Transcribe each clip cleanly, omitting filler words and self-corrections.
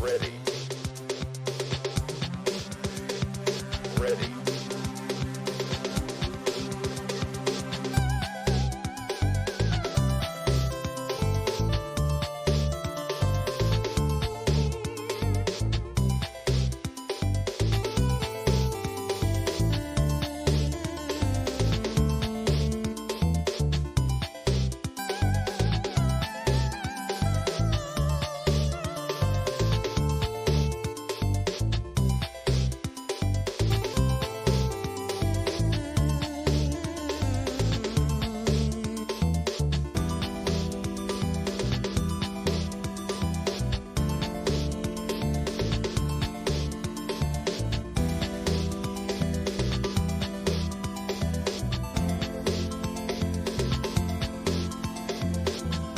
Ready. Ready.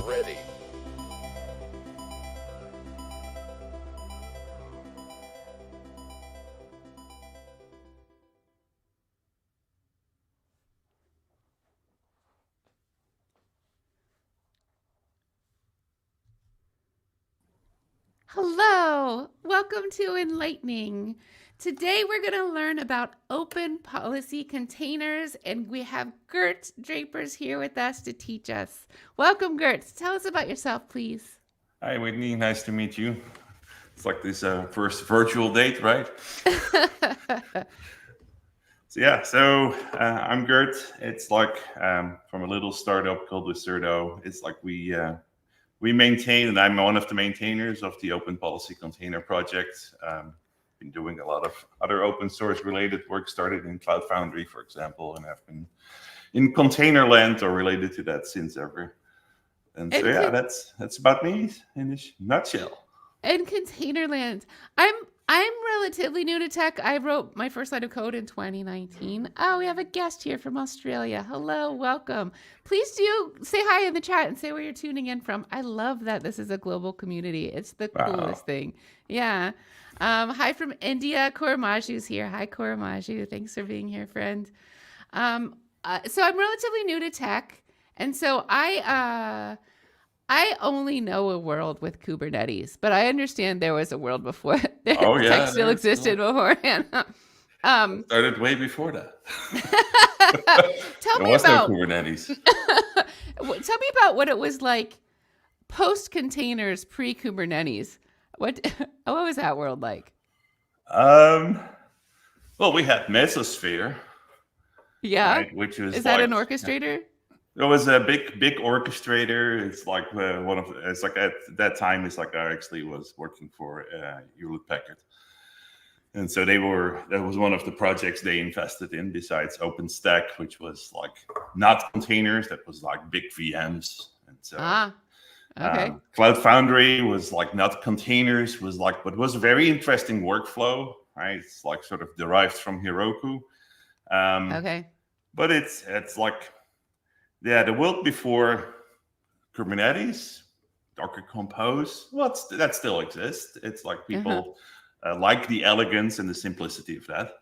Ready. Hello, welcome to Enlightning. Today we're going to learn about open policy containers, and we have Gert Drapers here with us to teach us. Welcome, Gert. Tell us about yourself, please. Hi, Whitney. Nice to meet you. It's like this first virtual date, right? I'm Gert. It's like from a little startup called Lucerdo. It's like we maintain, and I'm one of the maintainers of the Open Policy Container project. Been doing a lot of other open source related work, started in Cloud Foundry, for example, and I've been in container land or related to that since ever. And so, yeah, that's about me in this nutshell. In Containerland, I'm relatively new to tech. I wrote my first line of code in 2019. Oh, we have a guest here from Australia. Hello, welcome. Please do say hi in the chat and say where you're tuning in from. I love that this is a global community. It's the coolest thing. Yeah. Hi from India. Koramaju's here. Hi, Koramaju. Thanks for being here, friend. So I'm relatively new to tech, and so I only know a world with Kubernetes, but I understand there was a world before. Tech still existed beforehand. Started way before that. Tell There me was no about Kubernetes. tell me about what it was like post containers, pre Kubernetes. What was that world like? Well, we had Mesosphere, Yeah, right, which was is that an orchestrator? It was a big orchestrator. It's like it's like at that time, it's like I actually was working for Hewlett Packard. And so that was one of the projects they invested in besides OpenStack, which was like not containers, that was like big VMs. And so okay. Cloud Foundry was like not containers, but it was a very interesting workflow, right? It's like sort of derived from Heroku. Okay. But it's like, yeah, the world before Kubernetes, Docker Compose, that still exists. It's like people like the elegance and the simplicity of that.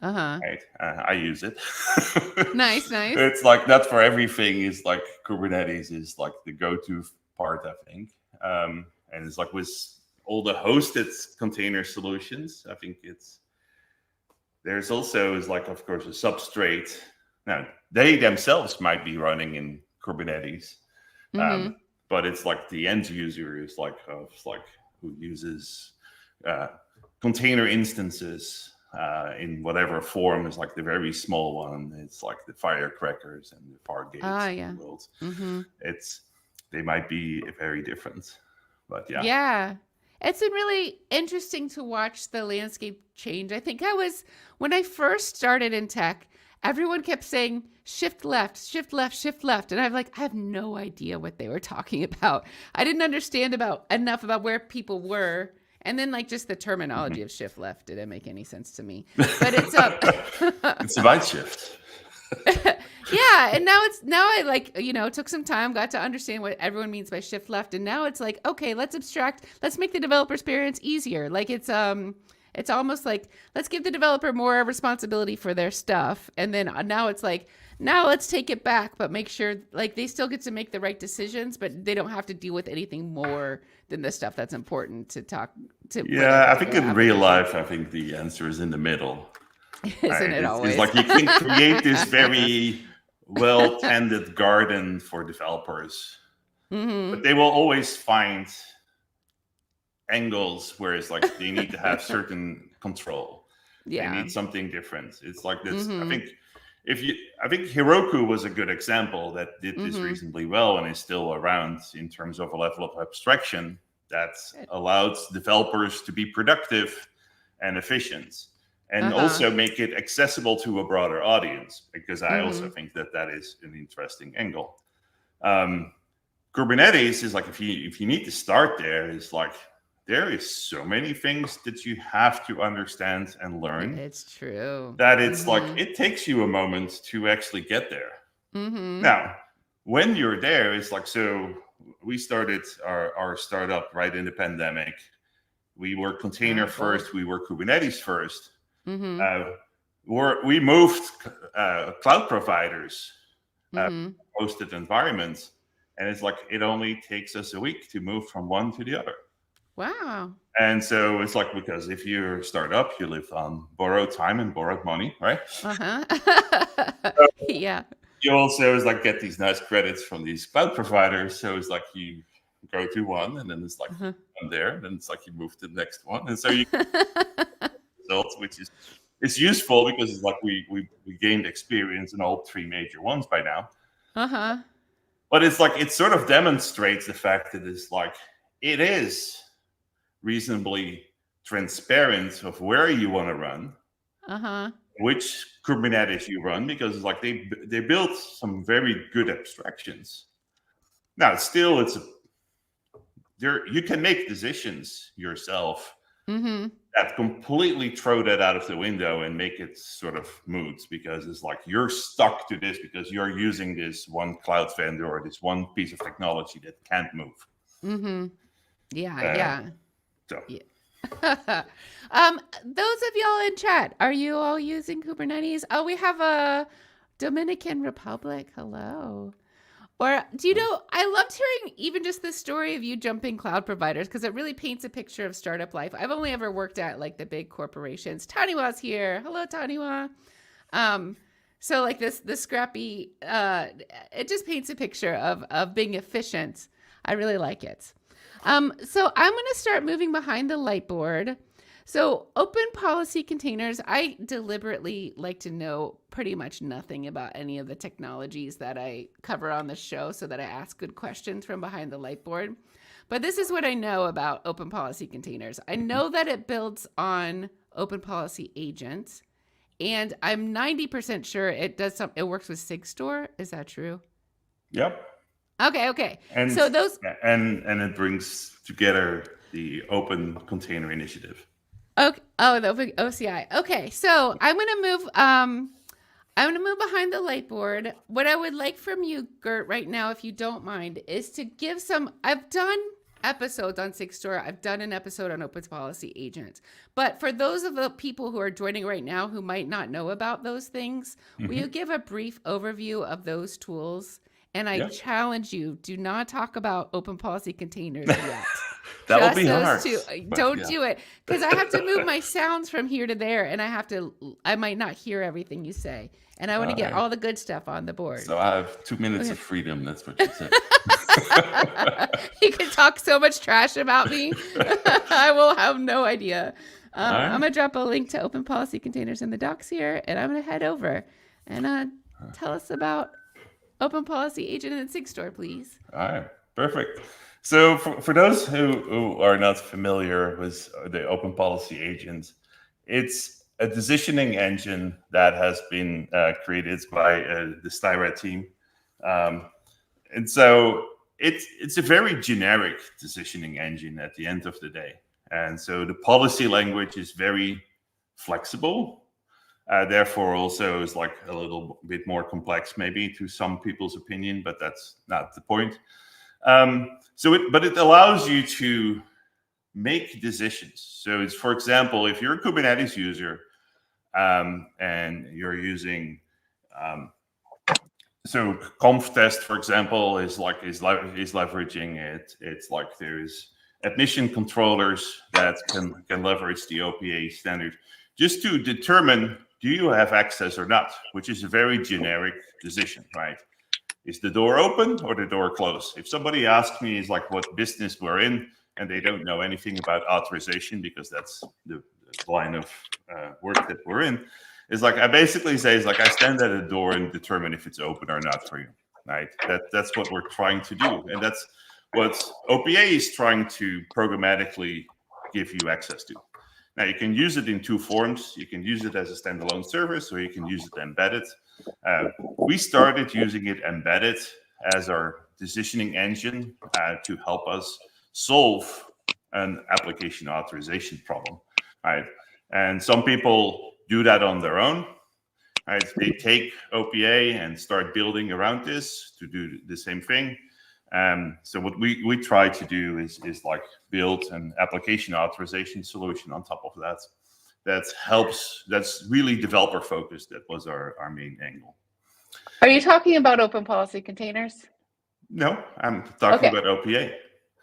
Right? I use it. Nice. It's like not for everything. Is like Kubernetes is like the go-to part, I think. And it's like with all the hosted container solutions, I think there's also is like, of course, a substrate. Now, they themselves might be running in Kubernetes, but it's like the end user is like who uses container instances in whatever form is like the very small one. It's like the Firecrackers and the Fargates of the world. They might be very different, but yeah. Yeah. It's been really interesting to watch the landscape change. I think when I first started in tech, everyone kept saying shift left, shift left, shift left. And I have no idea what they were talking about. I didn't understand enough about where people were. And then like just the terminology of shift left didn't make any sense to me. But it's it's a right shift. Yeah, and now I took some time, got to understand what everyone means by shift left, and now it's like, okay, let's make the developer experience easier. Like it's almost like let's give the developer more responsibility for their stuff, and then now it's like Now let's take it back, but make sure like they still get to make the right decisions, but they don't have to deal with anything more than the stuff that's important to talk to. With Yeah, a I think particular in real application. life, I think the answer is in the middle. Isn't it It's always? like you can create this very well-tended garden for developers, but they will always find angles where it's like they need to have certain control. They Yeah. need something different. It's like this. I Mm-hmm. think I think Heroku was a good example that did this Mm-hmm. reasonably well and is still around in terms of a level of abstraction that allowed developers to be productive and efficient, and also make it accessible to a broader audience. Because I also think that that is an interesting angle. Kubernetes is like if you need to start there, it's like there is so many things that you have to understand and learn. It's true. That it's like it takes you a moment to actually get there. Now, when you're there, it's like, so we started our startup right in the pandemic. We were container first. We were Kubernetes first. We moved cloud providers, hosted environments, and it's like it only takes us a week to move from one to the other. Wow. And so it's like, because if you're a startup, you live on borrowed time and borrowed money, right? Yeah. You also is like get these nice credits from these cloud providers. So it's like you go to one, and then it's like I'm there, and then it's like you move to the next one, and so you results, which is it's useful because it's like we gained experience in all three major ones by now. But it's like it sort of demonstrates the fact that it's like it is reasonably transparent of where you want to run, which Kubernetes you run, because it's like they built some very good abstractions. Now, still, you can make decisions yourself that completely throw that out of the window and make it sort of moot, because it's like you're stuck to this because you're using this one cloud vendor or this one piece of technology that can't move. Yeah. So. Yeah. Those of y'all in chat, are you all using Kubernetes? Oh, we have a Dominican Republic. Hello. Or do you know, I loved hearing even just the story of you jumping cloud providers, because it really paints a picture of startup life. I've only ever worked at like the big corporations. Taniwa's here. Hello, Taniwa. So like this scrappy, it just paints a picture of being efficient. I really like it. So I'm going to start moving behind the light board. So open policy containers, I deliberately like to know pretty much nothing about any of the technologies that I cover on the show so that I ask good questions from behind the light board. But this is what I know about open policy containers. I know that it builds on open policy agents, and I'm 90% sure it works with SigStore. Is that true? Yep. Okay. And so those and it brings together the Open Container Initiative. Okay. Oh, the OCI. Okay, so I'm gonna move behind the light board. What I would like from you, Gert, right now, if you don't mind, is to give some. I've done episodes on SigStore. I've done an episode on Open Policy Agents. But for those of the people who are joining right now who might not know about those things, will you give a brief overview of those tools? And I challenge you, do not talk about open policy containers yet. That will be hard. Don't do it, because I have to move my sounds from here to there, and I might not hear everything you say. And I want to get all the good stuff on the board. So I have 2 minutes of freedom. That's what you said. You can talk so much trash about me. I will have no idea. I'm going to drop a link to open policy containers in the docs here, and I'm going to head over and tell us about Open Policy Agent and SigStore, please. All right, perfect. So for those who are not familiar with the Open Policy Agent, it's a decisioning engine that has been created by the Styrat team. And so it's a very generic decisioning engine at the end of the day. And so the policy language is very flexible. Therefore, also is like a little bit more complex, maybe to some people's opinion, but that's not the point. But it allows you to make decisions. So it's, for example, if you're a Kubernetes user and you're using So conf test, for example, is leveraging it. It's like there's admission controllers that can leverage the OPA standard just to determine, do you have access or not, which is a very generic decision, right? Is the door open or the door closed? If somebody asks me is like what business we're in and they don't know anything about authorization, because that's the line of work that we're in, is like I basically say is like I stand at a door and determine if it's open or not for you, right? That's what we're trying to do, and that's what OPA is trying to programmatically give you access to. Now you can use it in two forms. You can use it as a standalone service, or you can use it embedded. We started using it embedded as our decisioning engine to help us solve an application authorization problem, right? And some people do that on their own, right? They take OPA and start building around this to do the same thing. So what we try to do is like build an application authorization solution on top of that. That helps. That's really developer focused. That was our main angle. Are you talking about open policy containers? No, I'm talking about OPA.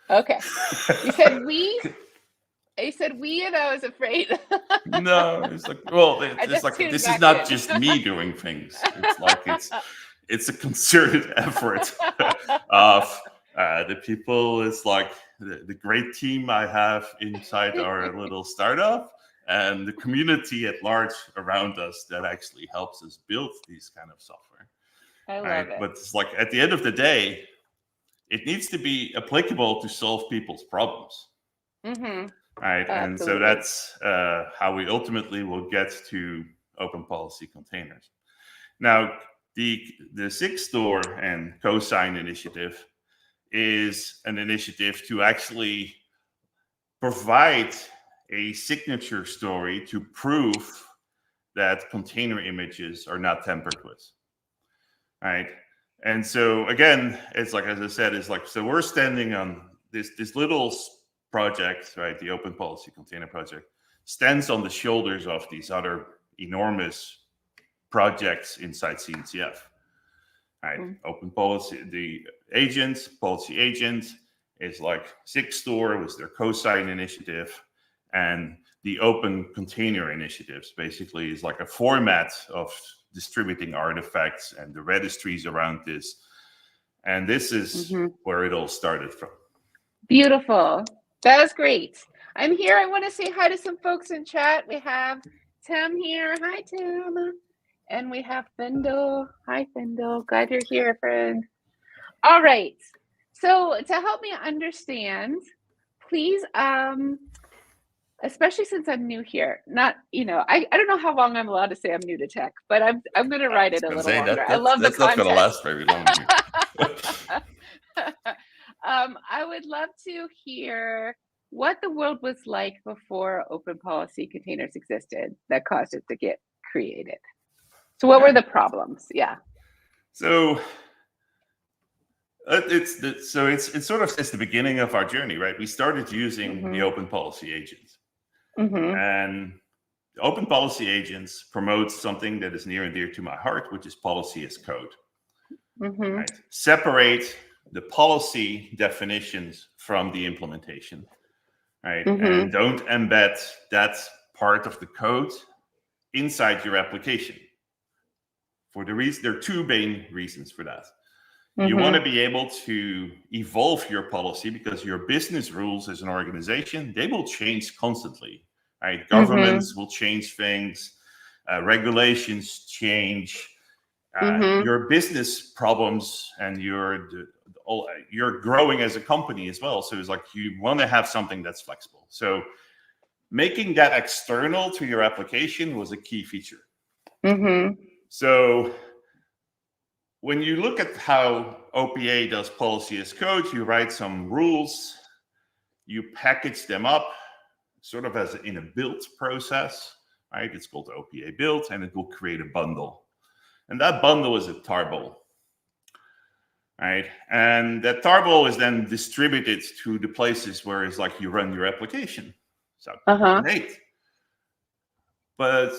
Okay. You said we. You said we, and I was afraid. No, it's like, well, it's like this is not just me doing things. It's like it's a concerted effort of the people. It's like the great team I have inside our little startup and the community at large around us that actually helps us build these kind of software. I love it. But it's like at the end of the day, it needs to be applicable to solve people's problems. Mm-hmm. Right, Absolutely. and so that's how we ultimately will get to open policy containers. Now, the Sigstore and cosign initiative is an initiative to actually provide a signature story to prove that container images are not tampered with. Right, and so again, it's like, as I said, it's like, so we're standing on this little project, right? The Open Policy Container Project stands on the shoulders of these other enormous projects inside CNCF, right? Mm-hmm. Open Policy, the policy agent is like Sigstore was their cosign initiative, and the Open Container Initiatives basically is like a format of distributing artifacts and the registries around this, and this is where it all started from. Beautiful. That was great. I'm here. I want to say hi to some folks in chat. We have Tim here. Hi, Tim. And we have Findle. Hi, Findle. Glad you're here, friend. All right. So to help me understand, please, especially since I'm new here, I don't know how long I'm allowed to say I'm new to tech, but I'm going to write it a little longer. I love the content. That's not going to last very long. I would love to hear what the world was like before open policy containers existed that caused it to get created. So what were the problems? Yeah. So it's the beginning of our journey, right? We started using the open policy agents, and the open policy agents promote something that is near and dear to my heart, which is policy as code. Right? Separate the policy definitions from the implementation, right? And don't embed that part of the code inside your application. For the reason, there are two main reasons for that. You want to be able to evolve your policy because your business rules as an organization, they will change constantly, right? Governments will change things, regulations change, your business problems, and you're growing as a company as well. So it's like you want to have something that's flexible. So making that external to your application was a key feature. So when you look at how OPA does policy as code, you write some rules, you package them up sort of as in a build process, right? It's called OPA build, and it will create a bundle. And that bundle is a tarball, right? And that tarball is then distributed to the places where it's like you run your application. So great. But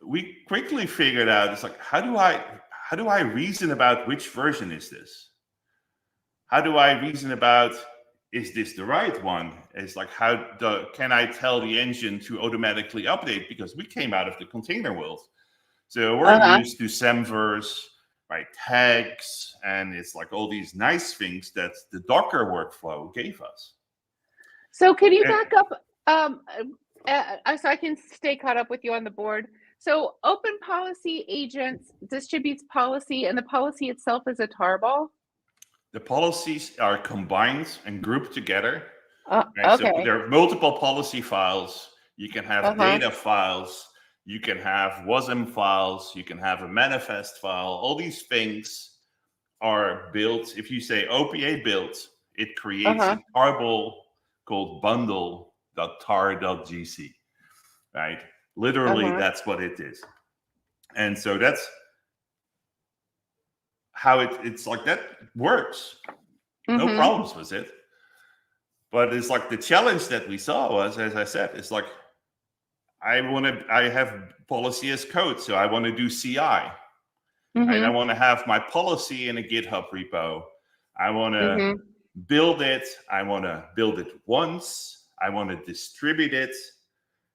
we quickly figured out, it's like, how how do I reason about which version is this? How do I reason about, is this the right one? It's like, can I tell the engine to automatically update? Because we came out of the container world. So we're used to Semverse, right, tags, and it's like all these nice things that the Docker workflow gave us. So can you back up so I can stay caught up with you on the board? So open policy agents distributes policy, and the policy itself is a tarball? The policies are combined and grouped together. Right? Okay. So there are multiple policy files. You can have data files. You can have WASM files. You can have a manifest file. All these things are built. If you say OPA built, it creates a tarball called bundle.tar.gc, right? Literally, that's what it is. And so that's how it's like that works. No problems with it. But it's like the challenge that we saw was, as I said, it's like, I have policy as code, so I want to do CI. And I want to have my policy in a GitHub repo. I want to build it. I want to build it once. I want to distribute it.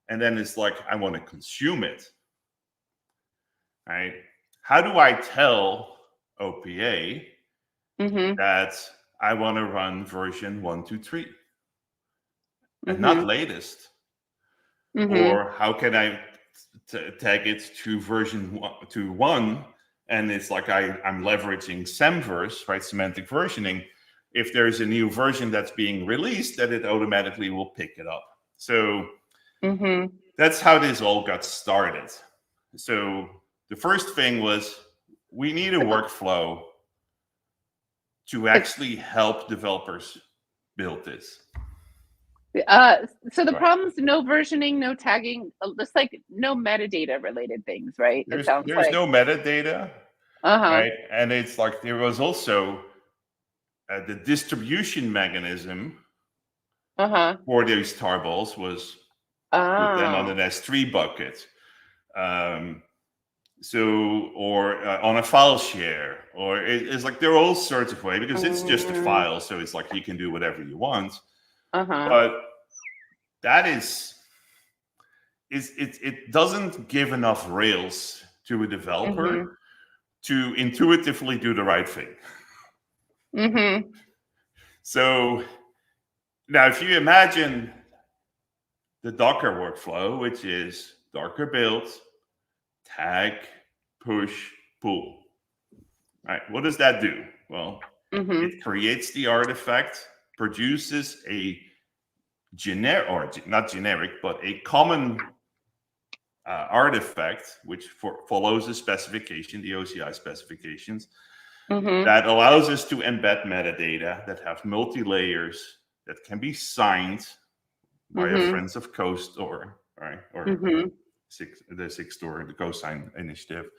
And then it's like, I want to consume it. Right? How do I tell OPA that I want to run version 1, 2, 3 and not latest? Or how can I tag it to version 1? And it's like I'm leveraging Semverse, right? Semantic versioning. If there's a new version that's being released, that it automatically will pick it up. So that's how this all got started. So the first thing was, we need a workflow to actually help developers build this. So the problem's no versioning, no tagging, just like no metadata related things, right? There's no metadata, right? And it's like there was also the distribution mechanism for these tarballs was put them on an S3 bucket. Or on a file share, or it's like there are all sorts of ways, because it's just a file, so it's like you can do whatever you want. But that it doesn't give enough rails to a developer to intuitively do the right thing. So now, if you imagine the Docker workflow, which is Docker build, tag, push, pull. Right? What does that do? Well, it creates the artifact, produces a generic, or not generic, but a common artifact, which follows the specification, the OCI specifications, that allows us to embed metadata that have multi-layers that can be signed by a Friends of CoStore, right? Or the SIG-Store, the CoSign initiative,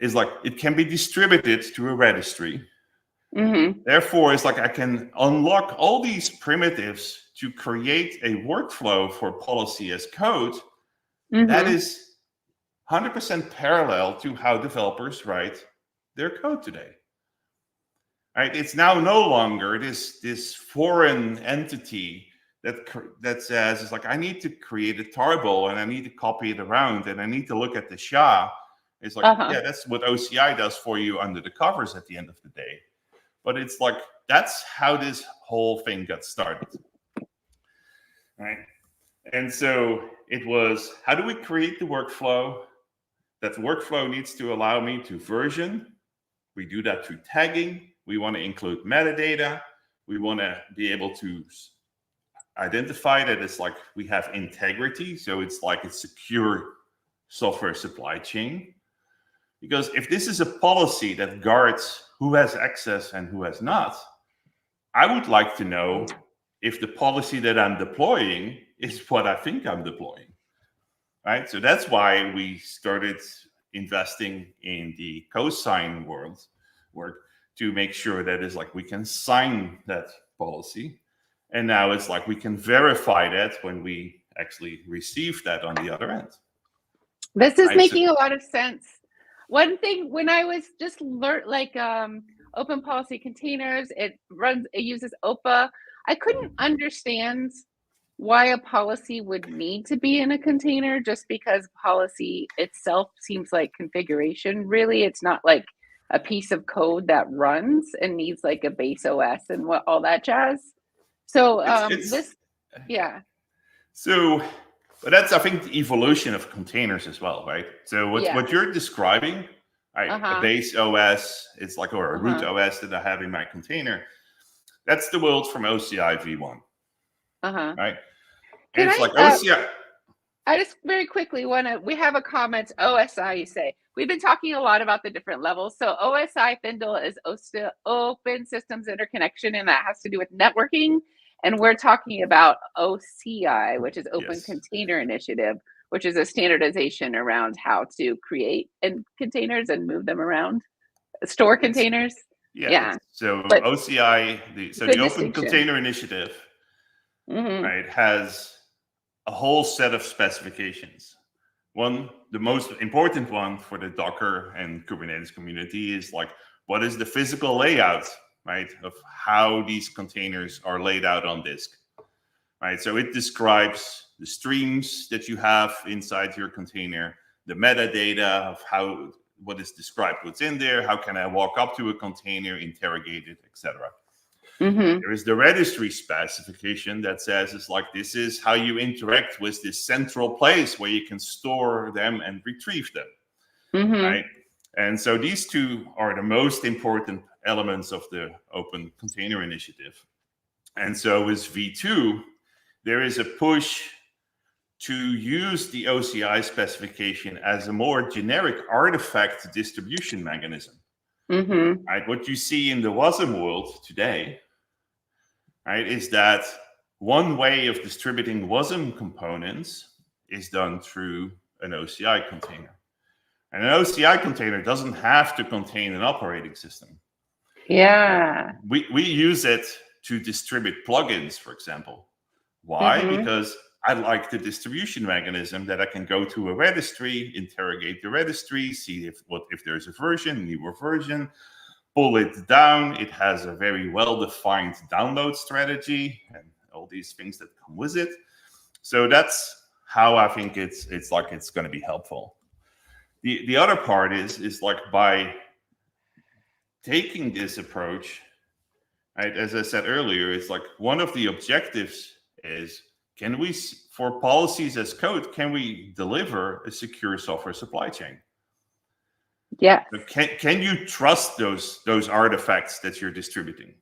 is like it can be distributed to a registry. Therefore, it's like I can unlock all these primitives to create a workflow for policy as code that is 100% parallel to how developers write their code today. Right? It's now no longer this foreign entity that says, it's like, I need to create a tarball and I need to copy it around and I need to look at the SHA. It's like, yeah, that's what OCI does for you under the covers at the end of the day. But it's like, that's how this whole thing got started. Right? And so it was, how do we create the workflow? That workflow needs to allow me to version. We do that through tagging. We want to include metadata. We want to be able to identify that it's like we have integrity. So it's like a secure software supply chain. Because if this is a policy that guards who has access and who has not, I would like to know if the policy that I'm deploying is what I think I'm deploying. Right? So that's why we started investing in the cosign work to make sure that it's like we can sign that policy. And now it's like we can verify that when we actually receive that on the other end. This is making a lot of sense. One thing when I was just open policy containers, it uses OPA. I couldn't understand why a policy would need to be in a container just because policy itself seems like configuration. Really, it's not like a piece of code that runs and needs like a base OS and all that jazz. So It's yeah. so, but that's, I think, the evolution of containers as well, right? So what you're describing, right, a base OS, it's like, or a root OS that I have in my container. That's the world from OCI v1, right? And it's like OCI. I just very quickly we have a comment, OSI, you say. We've been talking a lot about the different levels. So OSI, Findle, is Open Systems Interconnection, and that has to do with networking. And we're talking about OCI, which is Open Container Initiative, which is a standardization around how to create containers and move them around, store containers. Yeah. So OCI, the Open Container Initiative, right, has a whole set of specifications. One, the most important one for the Docker and Kubernetes community is like, what is the physical layout, right, of how these containers are laid out on disk, right? So it describes the streams that you have inside your container, the metadata of what is described, what's in there, how can I walk up to a container, interrogate it, etc. There is the registry specification that says it's like, this is how you interact with this central place where you can store them and retrieve them, right? And so these two are the most important elements of the Open Container Initiative. And so with V2, there is a push to use the OCI specification as a more generic artifact distribution mechanism. Right? What you see in the WASM world today, right, is that one way of distributing WASM components is done through an OCI container. And an OCI container doesn't have to contain an operating system. Yeah. We use it to distribute plugins, for example. Why? Because I like the distribution mechanism that I can go to a registry, interrogate the registry, see if there's a newer version, pull it down. It has a very well-defined download strategy and all these things that come with it. So that's how I think it's going to be helpful. The other part is like, by taking this approach, right, as I said earlier, it's like one of the objectives is, can we, for policies as code, can we deliver a secure software supply chain? Yeah. So can you trust those artifacts that you're distributing?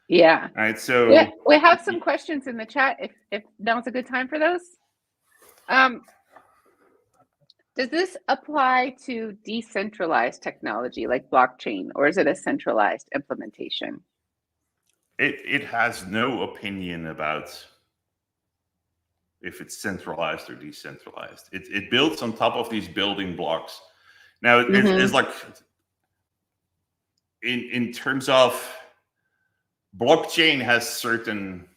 Yeah. Right. So we have some questions in the chat. If now's a good time for those. Does this apply to decentralized technology like blockchain, or is it a centralized implementation? It has no opinion about if it's centralized or decentralized. It builds on top of these building blocks. Now, it's like, in terms of blockchain has certain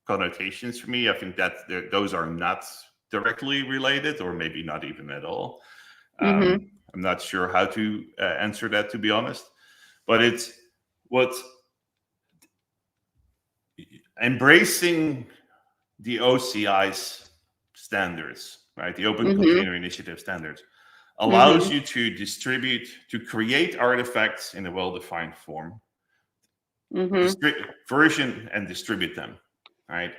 connotations for me. I think that those are not directly related, or maybe not even at all. I'm not sure how to answer that, to be honest. But it's what embracing the OCI's standards, right? The Open Container Initiative standards allows you to to create artifacts in a well-defined form, version and distribute them, right?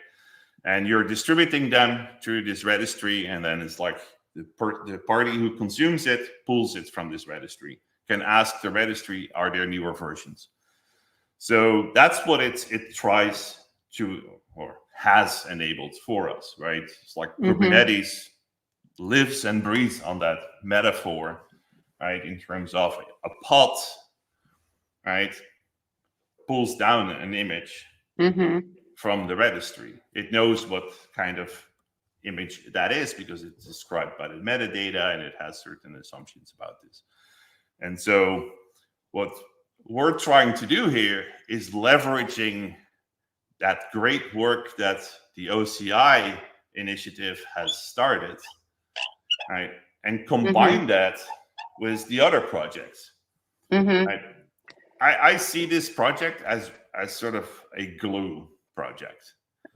And you're distributing them through this registry, and then it's like the party who consumes it pulls it from this registry, can ask the registry, are there newer versions? So that's what it tries to, or has enabled for us, right? It's like Kubernetes lives and breathes on that metaphor, right? In terms of a pod, right, pulls down an image from the registry. It knows what kind of image that is because it's described by the metadata, and it has certain assumptions about this. And so what we're trying to do here is leveraging that great work that the OCI initiative has started, right? And combine that with the other projects. Mm-hmm. Right? I see this project as sort of a glue project.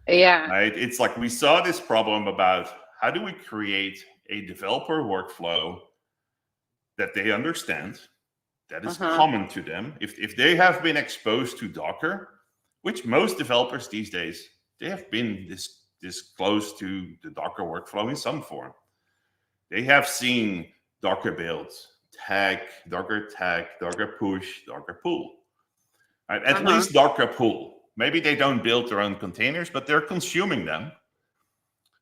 Yeah. Right? It's like we saw this problem about how do we create a developer workflow that they understand, that is common to them. If they have been exposed to Docker, which most developers these days, they have been this close to the Docker workflow in some form. They have seen Docker builds, Docker push, Docker pull. Right? At least Docker pull. Maybe they don't build their own containers, but they're consuming them.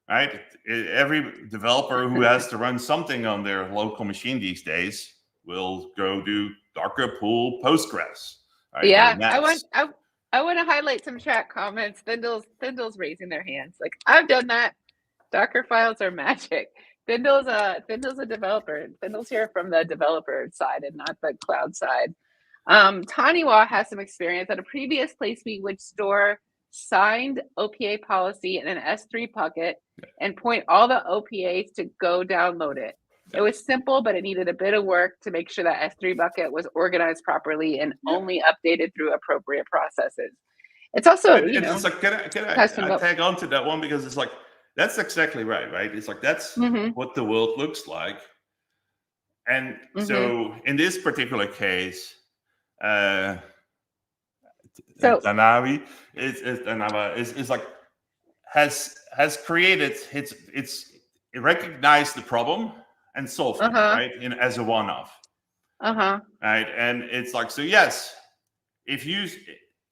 Right? Every developer who has to run something on their local machine these days will go do Docker pull Postgres. Right? Yeah, I want to highlight some chat comments. Thindle's raising their hands. Like, I've done that. Docker files are magic. Thindle's a developer. Thindle's here from the developer side and not the cloud side. Taniwa has some experience. At a previous place, we would store signed OPA policy in an S3 bucket and point all the OPAs to go download it. It was simple, but it needed a bit of work to make sure that S3 bucket was organized properly and only updated through appropriate processes. It's also, it's like, can I tag on to that one, because it's like, that's exactly right? It's like, that's what the world looks like. And so in this particular case, Tanawi is like, has created, it recognized the problem and solved it, right? As a one-off. Right? And it's like, so yes, if you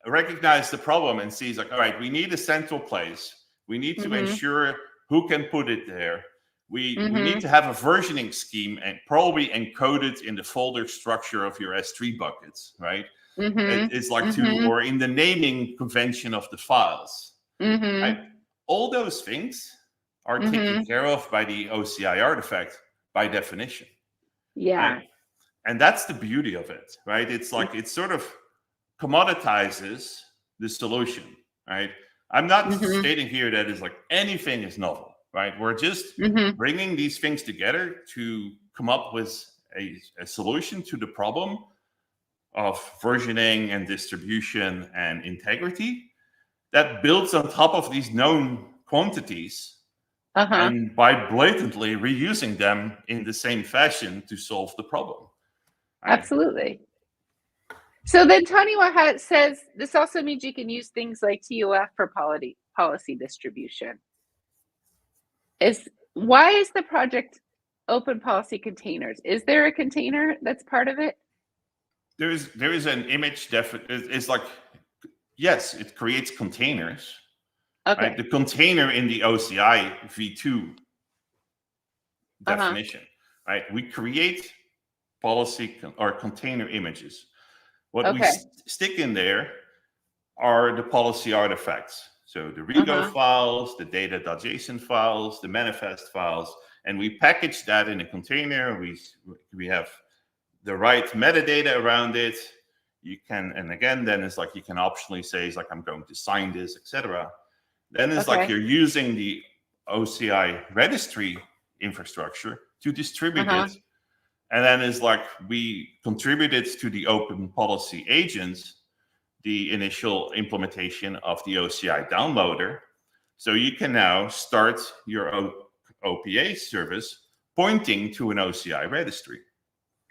recognize the problem and sees like, all right, we need a central place. We need to ensure who can put it there. We need to have a versioning scheme and probably encoded in the folder structure of your S3 buckets, right? It's like or in the naming convention of the files. Right? All those things are taken care of by the OCI artifact by definition. Yeah. Right? And that's the beauty of it, right? It's like, it sort of commoditizes the solution, right? I'm not stating here that it's like anything is novel, right? We're just bringing these things together to come up with a solution to the problem of versioning and distribution and integrity that builds on top of these known quantities and by blatantly reusing them in the same fashion to solve the problem. Right? Absolutely. So then Taniwa says this also means you can use things like TOF for policy distribution. Why is the project open policy containers? Is there a container that's part of it? There is an image it's like, yes, it creates containers. Okay. Right? The container in the OCI v2 definition, right? We create policy or container images. What we stick in there are the policy artifacts. So the Rego files, the data.json files, the manifest files, and we package that in a container. We have the right metadata around it. You can, and again, then it's like you can optionally say, it's like, I'm going to sign this, etc. Then it's like you're using the OCI registry infrastructure to distribute it. And then it's like we contributed to the open policy agents, the initial implementation of the OCI downloader. So you can now start your OPA service pointing to an OCI registry.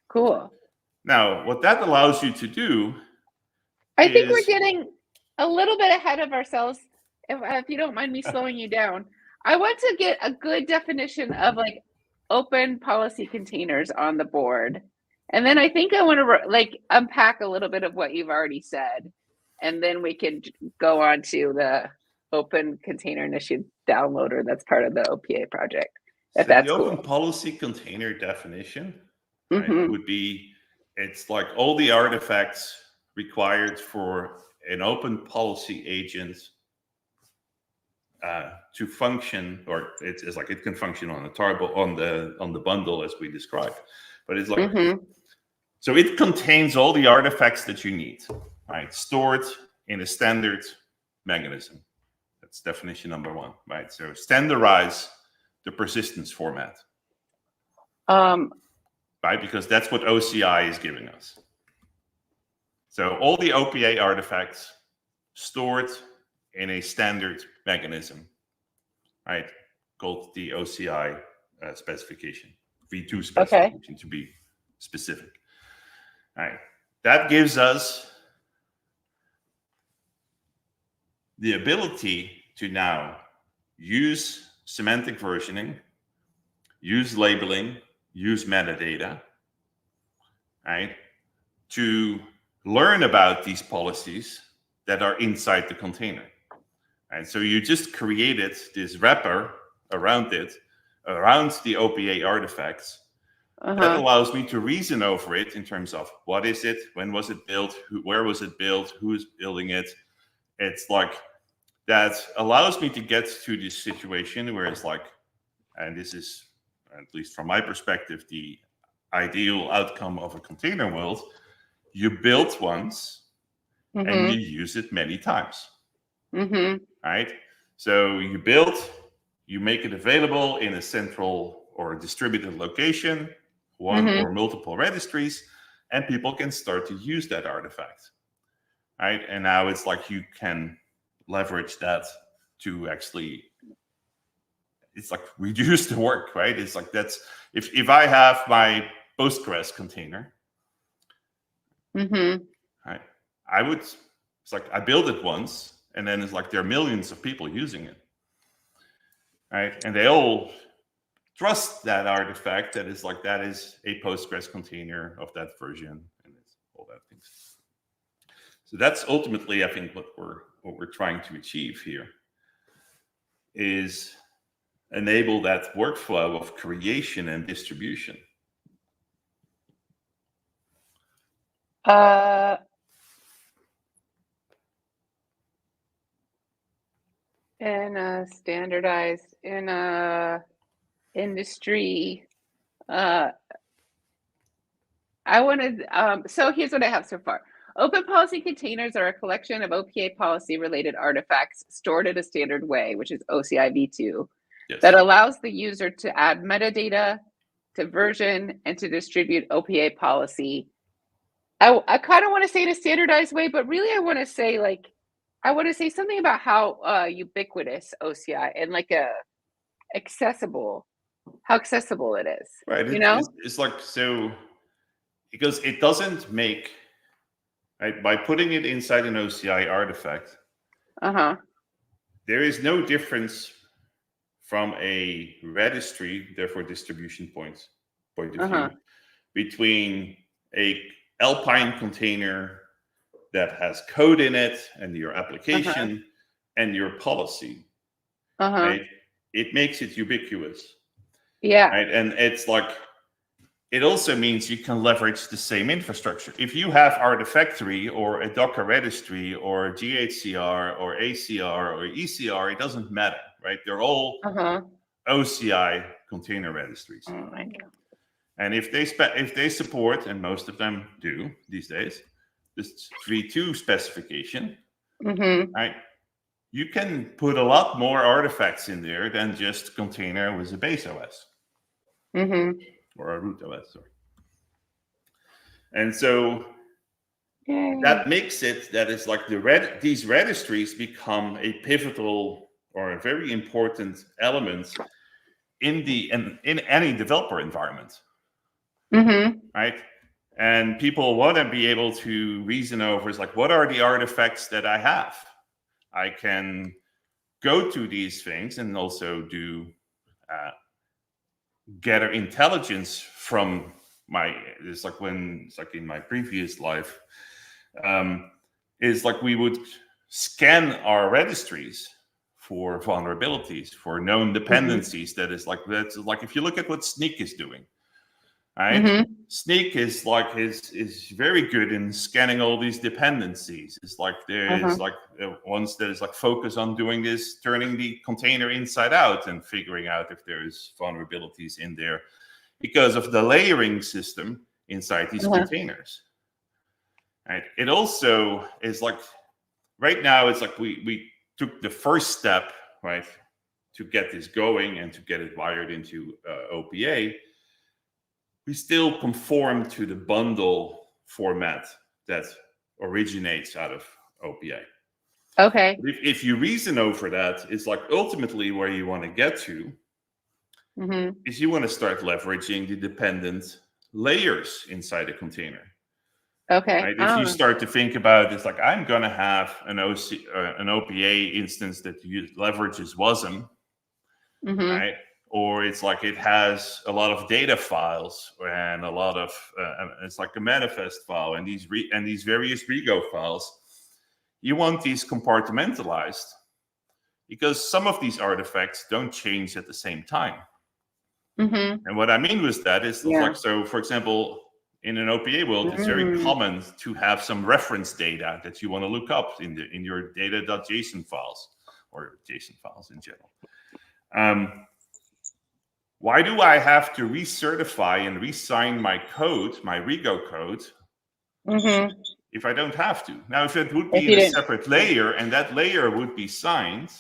Cool. Now, what that allows you to do, I think we're getting a little bit ahead of ourselves. If you don't mind me slowing you down, I want to get a good definition of like open policy containers on the board. And then I think I want to like unpack a little bit of what you've already said. And then we can go on to the open container initiative downloader that's part of the OPA project. If so that's the cool. open policy container definition would be, it's like all the artifacts required for an open policy agent to function, or it's like it can function on a tarball on the bundle as we described, but it's like so it contains all the artifacts that you need, right? Stored in a standard mechanism. That's definition number one, right? So standardize the persistence format. right? Because that's what OCI is giving us. So all the OPA artifacts stored in a standard mechanism, right, called the OCI specification, V2 specification to be specific. All right, that gives us the ability to now use semantic versioning, use labeling, use metadata, right, to learn about these policies that are inside the container. And so you just created this wrapper around it, around the OPA artifacts, that allows me to reason over it in terms of what is it, when was it built, where was it built, who's building it. It's like, that allows me to get to this situation where it's like, and this is, at least from my perspective, the ideal outcome of a container world. You build once and you use it many times. Right? So you build, you make it available in a central or a distributed location, one or multiple registries, and people can start to use that artifact. Right? And now it's like you can leverage that to actually, it's like reduce the work, right? It's like, that's, if I have my Postgres container, right, I would, it's like I build it once, and then it's like there are millions of people using it, right? And they all trust that artifact that is like, that is a Postgres container of that version, and it's all that things. So that's ultimately, I think, what we're trying to achieve here, is enable that workflow of creation and distribution. In a standardized, in a industry, I wanted, so here's what I have so far. Open policy containers are a collection of OPA policy related artifacts stored in a standard way, which is OCI v2, that allows the user to add metadata, to version, and to distribute OPA policy. I kind of want to say in a standardized way, but really I want to say, like, I want to say something about how ubiquitous OCI and like accessible, how accessible it is. Right. You know, it's like, so, because it doesn't make, right, by putting it inside an OCI artifact, there is no difference from a registry, therefore distribution point of view, between a Alpine container that has code in it and your application and your policy. Right? It makes it ubiquitous. Yeah. Right? And it's like, it also means you can leverage the same infrastructure. If you have Artifactory or a Docker registry or GHCR or ACR or ECR, it doesn't matter, right? They're all OCI container registries. Oh my God. And if they support, and most of them do these days, this v2 specification, right? You can put a lot more artifacts in there than just container with a base OS. Or a root OS, sorry. And so that makes it that it's like these registries become a pivotal or a very important element in any developer environment. Right? And people want to be able to reason over, is like, what are the artifacts that I have? I can go to these things and also do gather intelligence from it's like in my previous life, is like we would scan our registries for vulnerabilities, for known dependencies. That's like if you look at what Sneak is doing, right? Sneak is like is very good in scanning all these dependencies. It's like there's like ones that is like focus on doing this, turning the container inside out and figuring out if there's vulnerabilities in there because of the layering system inside these containers. Right? It also is like, right now it's like we took the first step, right, to get this going and to get it wired into OPA. we still conform to the bundle format that originates out of OPA. Okay. If you reason over that, it's like ultimately where you want to get to is you want to start leveraging the dependent layers inside a container. Okay. Right? If you start to think about it, it's like I'm going to have an OPA instance that leverages WASM, right? Or it's like it has a lot of data files and a lot of it's like a manifest file and these various Rego files. You want these compartmentalized because some of these artifacts don't change at the same time. And what I mean with that is like, so for example, in an OPA world, it's very common to have some reference data that you want to look up in your data.json files or JSON files in general. Why do I have to recertify and re-sign my code, my Rego code, if I don't have to? Now, if it would be in a separate layer and that layer would be signed,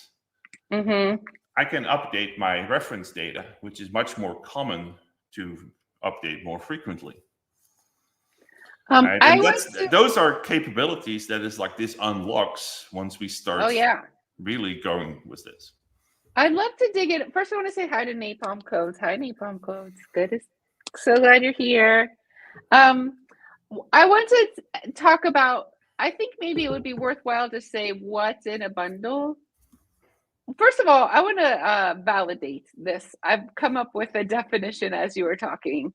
I can update my reference data, which is much more common to update more frequently. Right? And those are capabilities that is like this unlocks once we start really going with this. I'd love to dig in. First, I want to say hi to Napalm Codes. Hi, Napalm Codes. So glad you're here. I want to talk about, I think maybe it would be worthwhile to say what's in a bundle. First of all, I want to validate this. I've come up with a definition as you were talking.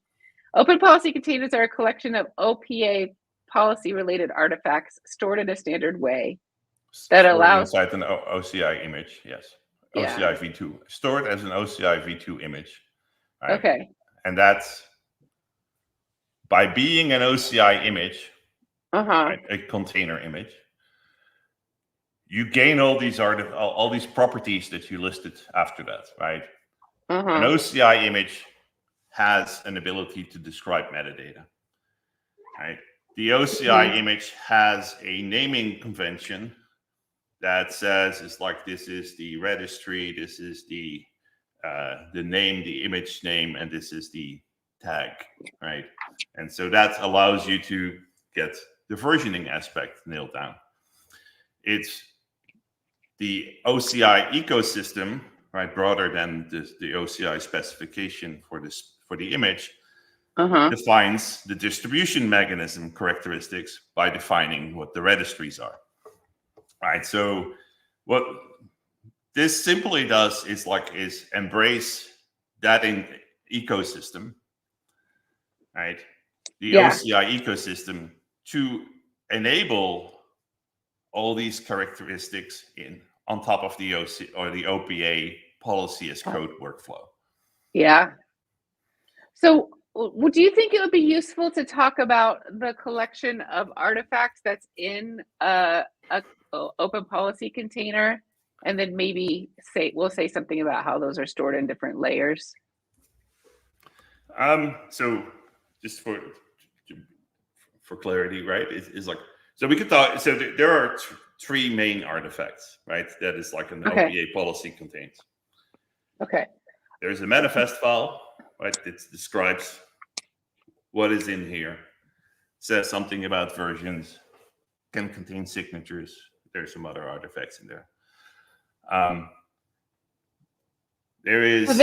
Open policy containers are a collection of OPA policy-related artifacts stored in a standard way that allows inside an OCI image. Yes, OCI v2 stored as an OCI v2 image. Right? Okay, and that's by being an OCI image, right, a container image. You gain all these properties that you listed after that, right? An OCI image has an ability to describe metadata, right? The OCI image has a naming convention that says it's like this is the registry, this is the name, the image name, and this is the tag, right? And so that allows you to get the versioning aspect nailed down. It's the OCI ecosystem, right, broader than the OCI specification for the image, defines the distribution mechanism characteristics by defining what the registries are, right? So what this simply does is embrace that ecosystem, right? The OCI ecosystem to enable all these characteristics on top of the OC or the OPA policy as code workflow. Yeah. So do you think it would be useful to talk about the collection of artifacts that's in a open policy container, and then maybe we'll say something about how those are stored in different layers? So just for clarity, right? Is like, so we could talk. So there are three main artifacts, right? That is like an OPA policy contains. Okay. There's a manifest file, right? It describes what is in here. Says something about versions. Can contain signatures. There's some other artifacts in there. There is. So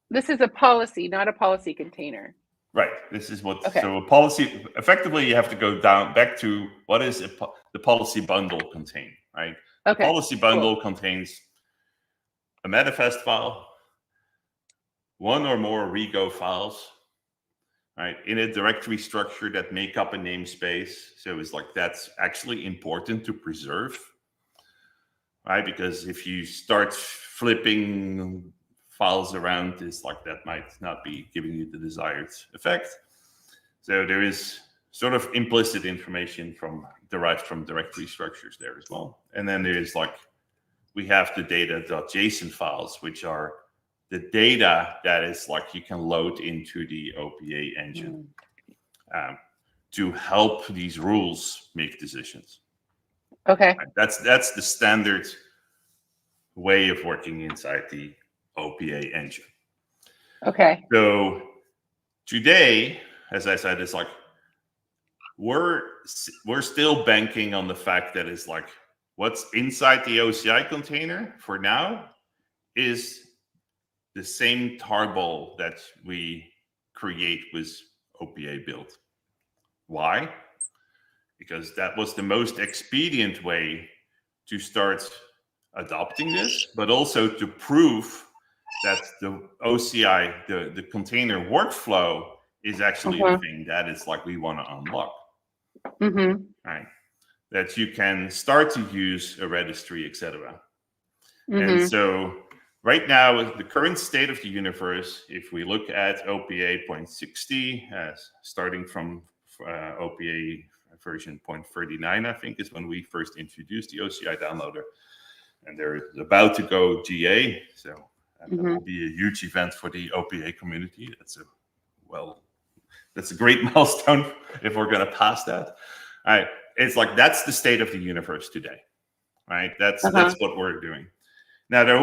this is a policy, not a policy container. Right. This is what. Okay. So a policy. Effectively, you have to go back to what is the policy bundle contain, right? Okay. The policy bundle contains a manifest file, one or more Rego files, right, in a directory structure that make up a namespace. So it's like that's actually important to preserve, right? Because if you start flipping files around, it's like that might not be giving you the desired effect. So there is sort of implicit information derived from directory structures there as well. And then there is we have the data.json files, which are the data that is you can load into the OPA engine to help these rules make decisions. Okay. Right? That's the standard way of working inside the OPA engine. Okay. So Today, as I said, it's like we're still banking on the fact that it's like what's inside the OCI container for now is the same tarball that we create with OPA build. Why? Because that was the most expedient way to start adopting this, but also to prove that the OCI, the container workflow, is actually the thing that is like we want to unlock. Right? That you can start to use a registry, etc. And so right now, the current state of the universe, if we look at OPA 0.60, starting from OPA version 0.39, I think is when we first introduced the OCI downloader. And they're about to go GA. So that will be a huge event for the OPA community. That's a great milestone if we're going to pass that. All right. It's like that's the state of the universe today. Right? That's what we're doing. Now there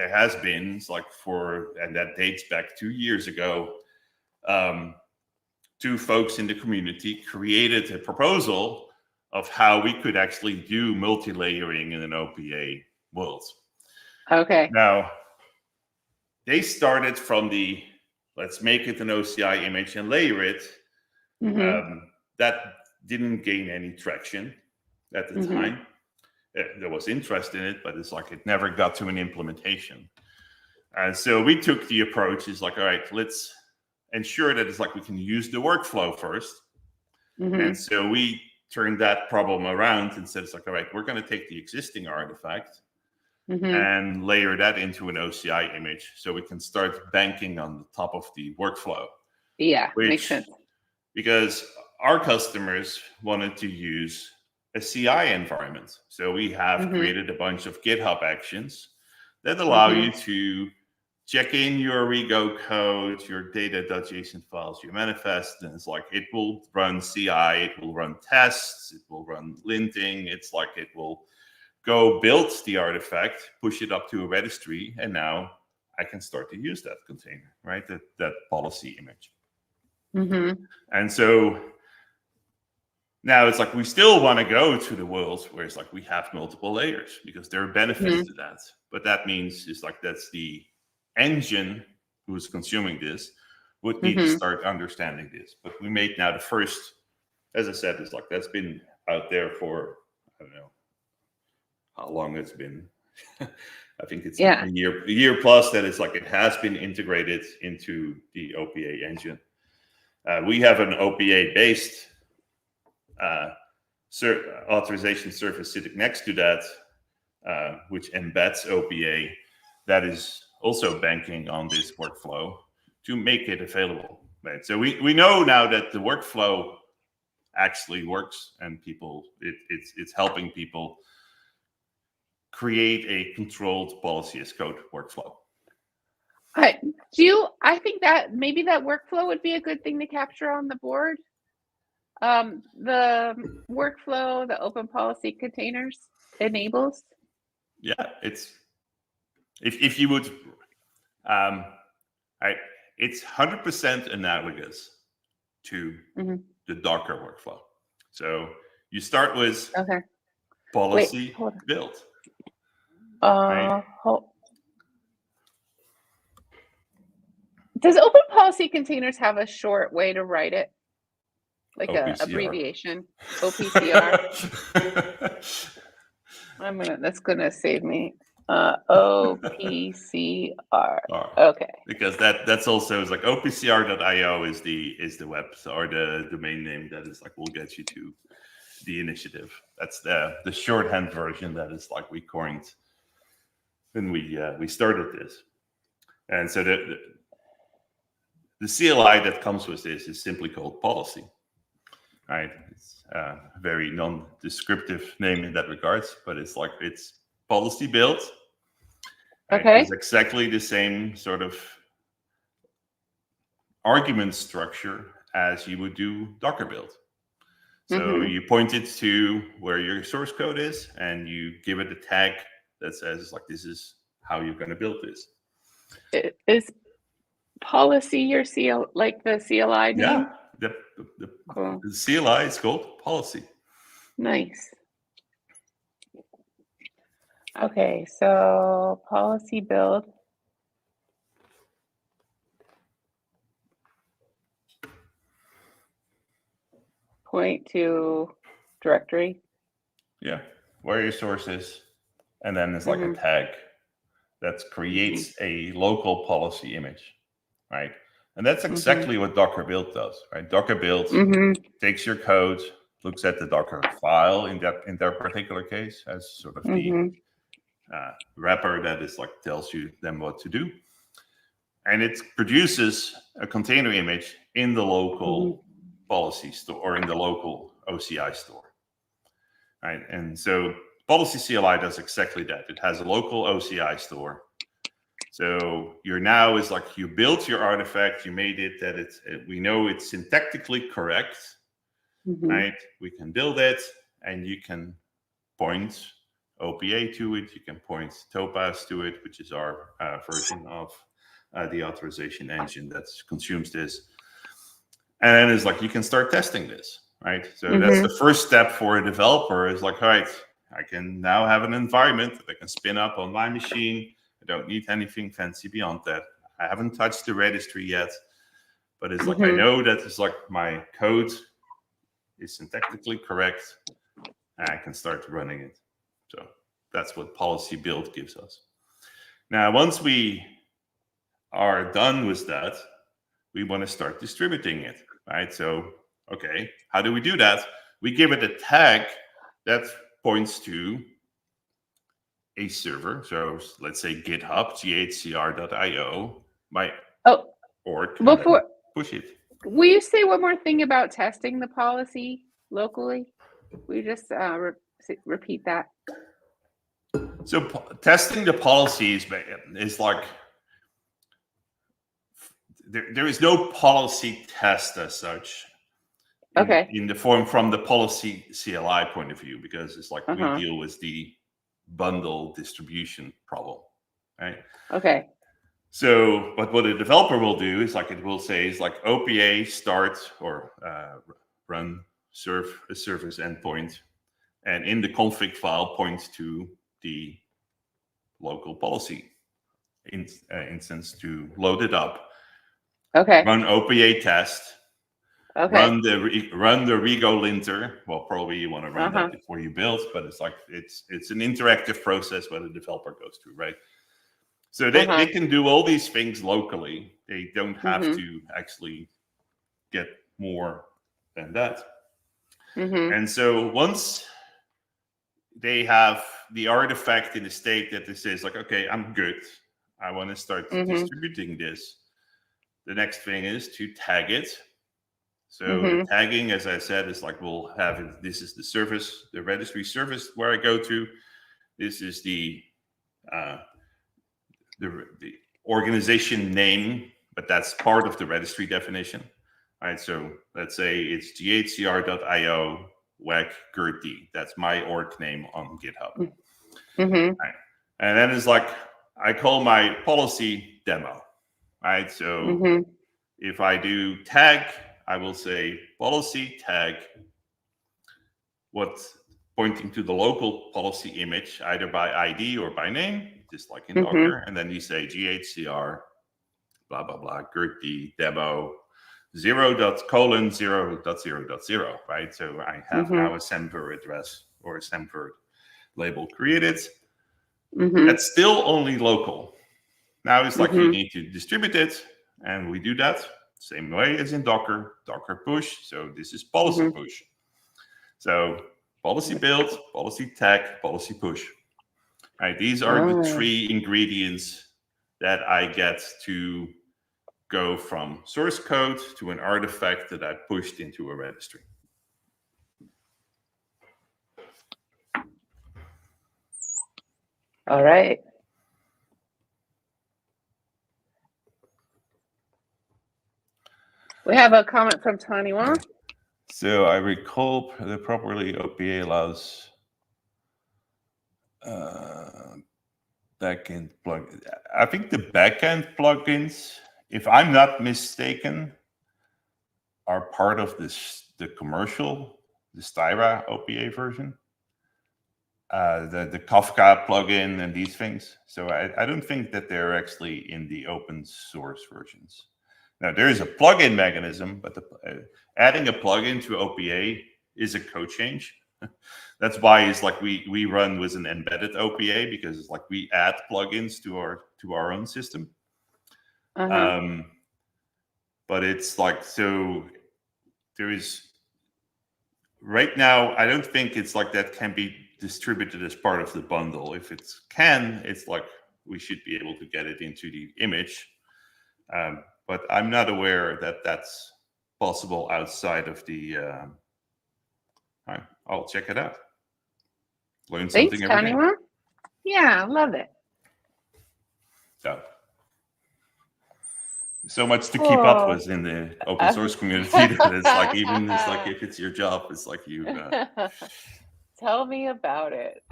has been like and that dates back 2 years ago, two folks in the community created a proposal of how we could actually do multi-layering in an OPA world. Okay. Now, they started from the let's make it an OCI image and layer it. That didn't gain any traction at the time. There was interest in it, but it's like it never got to an implementation. And so we took the approach is like, all right, let's ensure that it's like we can use the workflow first. And so we turned that problem around and said, it's like, all right, we're going to take the existing artifact and layer that into an OCI image so we can start banking on the top of the workflow. Yeah, makes sense. Because our customers wanted to use a CI environment. So we have created a bunch of GitHub actions that allow you to check in your rego code, your data.json files, your manifest, and it's like it will run CI, it will run tests, it will run linting. It's like it will go build the artifact, push it up to a registry, and now I can start to use that container, right? That policy image. And so now it's like we still want to go to the world where it's like we have multiple layers because there are benefits to that. But that means it's like that's the engine who is consuming this would need to start understanding this. But we made now the first, as I said, it's like that's been out there for, I don't know how long it's been. I think it's a year plus that it's like it has been integrated into the OPA engine. We have an OPA-based authorization service sitting next to that, which embeds OPA, that is also banking on this workflow to make it available. Right? So we know now that the workflow actually works, and it's helping people create a controlled policy as code workflow. I think that maybe that workflow would be a good thing to capture on the board. The workflow, the open policy containers enables. Yeah, it's if you would, it's 100% analogous to the Docker workflow. So you start with policy build. Does open policy containers have a short way to write it? Like an abbreviation? OPCR? That's gonna save me. OPCR. Okay. Because that's also is like OPCR.io is the web or the domain name that is like will get you to the initiative. That's the shorthand version that is like we coined when we started this. And so the CLI that comes with this is simply called policy. Right? It's a very non-descriptive name in that regards, but it's policy built. Right? Okay. It's exactly the same sort of argument structure as you would do Docker build. So you point it to where your source code is, and you give it a tag that says like this is how you're going to build this. policy your like the CLI name? Yeah, the Cool. the CLI is called policy. Nice. Okay, so policy build. Point to directory. Yeah, where your source is, and then it's like a tag that creates a local policy image, right? And that's exactly what Docker build does, right? Docker build takes your code, looks at the Docker file in that particular case as sort of the wrapper that is like tells you them what to do, and it produces a container image in the local policy store or in the local OCI store, right? And so policy CLI does exactly that. It has a local OCI store. So you're now is like you built your artifact, you made it that we know it's syntactically correct, right? We can build it, and you can point OPA to it. You can point Topaz to it, which is our version of the authorization engine that consumes this. And then it's like you can start testing this, right? So that's the first step for a developer is like, all right, I can now have an environment that I can spin up on my machine. I don't need anything fancy beyond that. I haven't touched the registry yet, but it's like I know that it's like my code is syntactically correct, and I can start running it. So that's what policy build gives us. Now, once we are done with that, we want to start distributing it, right? So, okay, how do we do that? We give it a tag that points to a server. So let's say GitHub, ghcr.io, org, Before, push it. will you say one more thing about testing the policy locally? Will you just repeat that? So testing the policies is like, there is no policy test as such. In the form from the policy CLI point of view, because it's like we deal with the bundle distribution problem, right? Okay. So, but what a developer will do is like it will say is like OPA start or run serve a service endpoint, and in the config file point to the local policy instance to load it up. Okay. Run OPA test. Okay. Run the Rego linter. Well, probably you want to run that before you build, but it's like it's an interactive process where the developer goes through, right? So they can do all these things locally. They don't have to actually get more than that. And so once they have the artifact in a state that this is like, okay, I'm good. I want to start distributing this. The next thing is to tag it. So the tagging, as I said, is like we'll have it. This is the service, the registry service where I go to. This is the organization name, but that's part of the registry definition. All right, so let's say it's ghcr.io whack Gert D. That's my org name on GitHub. Right. And then it's like I call my policy demo. Right, so if I do tag, I will say policy tag, what pointing to the local policy image, either by ID or by name, just like in Docker. And then you say GHCR, blah, blah, blah, Gert D demo 0.:0.0.0, right? So I have now a Semver address or a Semver label created. That's still only local. Now it's like you need to distribute it, and we do that same way as in Docker push. So this is policy push. So policy build, policy tag, policy push. Right, these are the three ingredients that I get to go from source code to an artifact that I pushed into a registry. All right. We have a comment from Tony Wong. So I recall the properly OPA allows backend plug. I think the backend plugins if I'm not mistaken, are part of the commercial, the Styra OPA version, the Kafka plugin and these things. So I don't think that they're actually in the open source versions. Now there is a plugin mechanism, but adding a plugin to OPA is a code change. That's why it's like we run with an embedded OPA, because it's like we add plugins to our own system. Uh-huh. But it's like, so there is right now, I don't think it's like that can be distributed as part of the bundle. If it can, it's like we should be able to get it into the image. But I'm not aware that that's possible outside of the. I'll check it out. Learn something Thanks, every day. Taniwa. Yeah, love it. So much to keep up with in the open source community that it's like, even it's like if it's your job, it's like you. Tell me about it.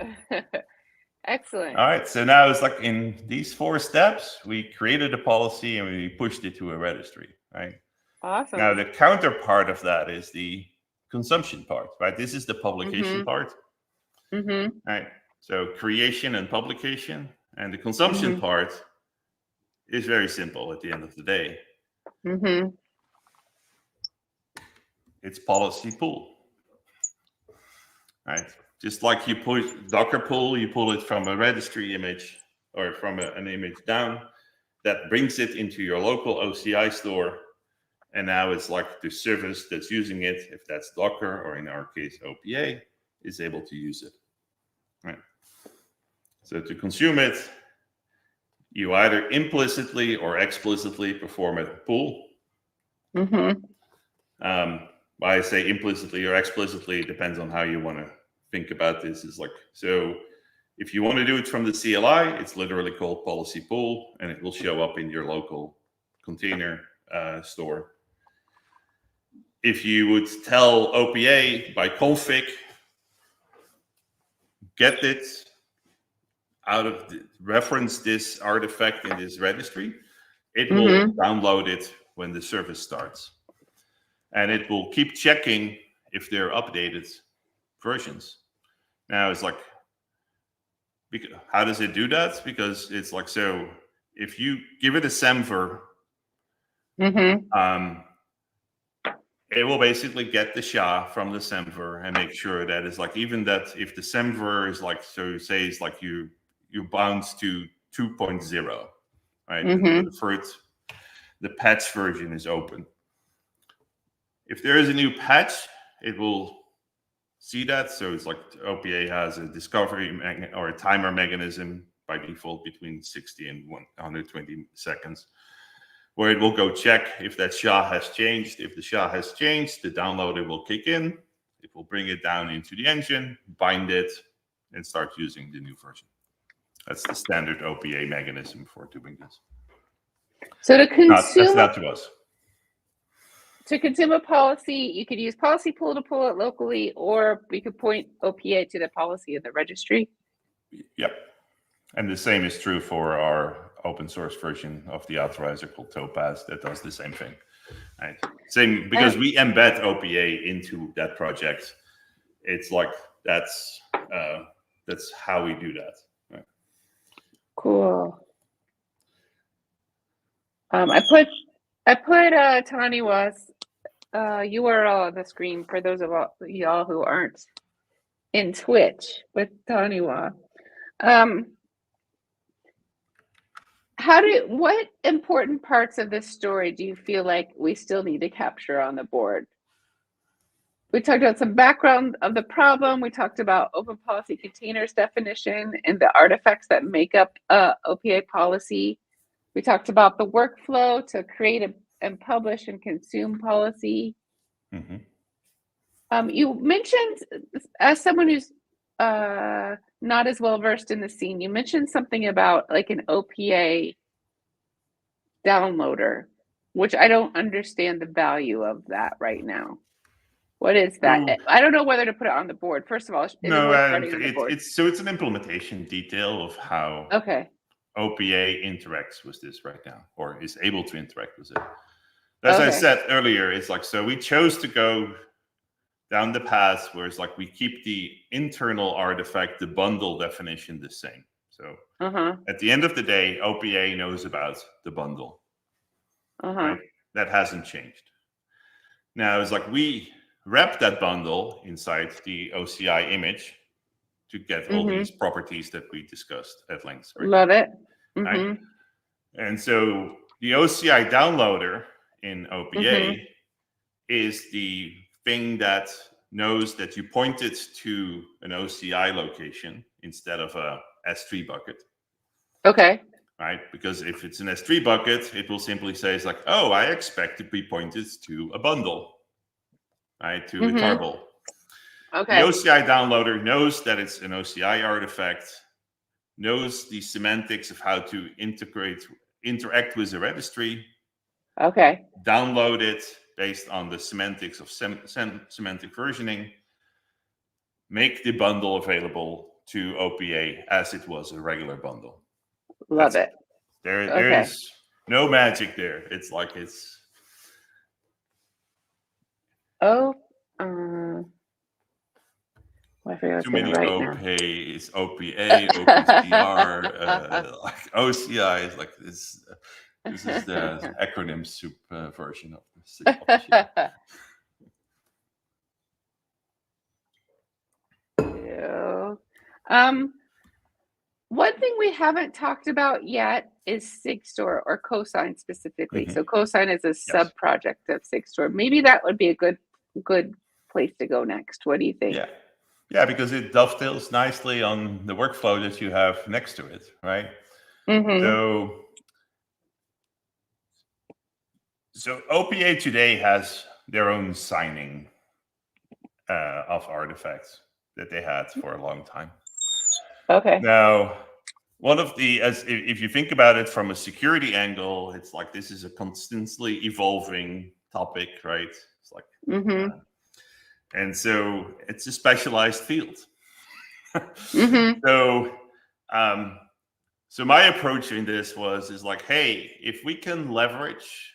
Excellent. All right, so now it's like in these 4 steps, we created a policy and we pushed it to a registry, right? Awesome. Now the counterpart of that is the consumption part, right? This is the publication part, right? So creation and publication, and the consumption part is very simple at the end of the day. It's policy pull, right? Just like you push Docker pull, you pull it from a registry image or from an image down, that brings it into your local OCI store. And now it's like the service that's using it, if that's Docker or in our case OPA, is able to use it, right? So to consume it, you either implicitly or explicitly perform a pull. I say implicitly or explicitly, it depends on how you want to think about this. Is like, so if you want to do it from the CLI, it's literally called policy pull, and it will show up in your local container store. If you would tell OPA by config, get it out of reference this artifact in this registry, it will download it when the service starts. And it will keep checking if they're updated versions. Now it's like, how does it do that? Because it's like, so if you give it a semver, it will basically get the SHA from the semver and make sure that it's like, even that if the semver is like, so say it's like you bounce to 2.0, right? The patch version is open. If there is a new patch, it will see that. So it's like OPA has a discovery or a timer mechanism by default between 60 and 120 seconds, where it will go check if that SHA has changed. If the SHA has changed, the downloader will kick in. It will bring it down into the engine, bind it, and start using the new version. That's the standard OPA mechanism for doing this. So to consume, that's not to us. To consume a policy, you could use policy pull to pull it locally, or we could point OPA to the policy in the registry. Yep. And the same is true for our open source version of the authorizer called Topaz that does the same thing. Right? Same, because we embed OPA into that project. It's like that's how we do that. Right? Cool. I put Taniwa's URL on the screen for those of y'all who aren't in Twitch with Taniwa. What important parts of this story do you feel like we still need to capture on the board? We talked about some background of the problem. We talked about open policy containers definition and the artifacts that make up OPA policy. We talked about the workflow to create and publish and consume policy. You mentioned, as someone who's not as well versed in the scene, you mentioned something about like an OPA downloader, which I don't understand the value of that right now. What is that? I don't know whether to put it on the board. First of all, No, it's an implementation detail of how OPA interacts with this right now, or is able to interact with it. As I said earlier, it's like, so we chose to go down the path where it's like we keep the internal artifact, the bundle definition, the same. So at the end of the day, OPA knows about the bundle. Right? That hasn't changed. Now it's like we wrap that bundle inside the OCI image to get all these properties that we discussed at length. Right? Love it. Right? And so the OCI downloader in OPA is the thing that knows that you pointed to an OCI location instead of a S3 bucket. Okay. Right? Because if it's an S3 bucket, it will simply say, it's like, oh, I expect to be pointed to a bundle, right? To a tarball. Okay. The OCI downloader knows that it's an OCI artifact, knows the semantics of how to interact with the registry. Okay. Download it based on the semantics of semantic versioning. Make the bundle available to OPA as it was a regular bundle. Love it. There is no magic there. It's like it's. I forgot Too what many right now. OPA is OPA, OPCR, like OCI is like this. This is the acronym soup version of the One thing we haven't talked about yet is SigStore or Cosine specifically. So Cosine is a sub-project of SigStore. Maybe that would be a good place to go next. What do you think? Yeah, because it dovetails nicely on the workflow that you have next to it, right? So OPA today has their own signing of artifacts that they had for a long time. Okay. Now, one of the, if you think about it from a security angle, it's like this is a constantly evolving topic, right? It's like, and so it's a specialized field. So my approach in this is like, hey, if we can leverage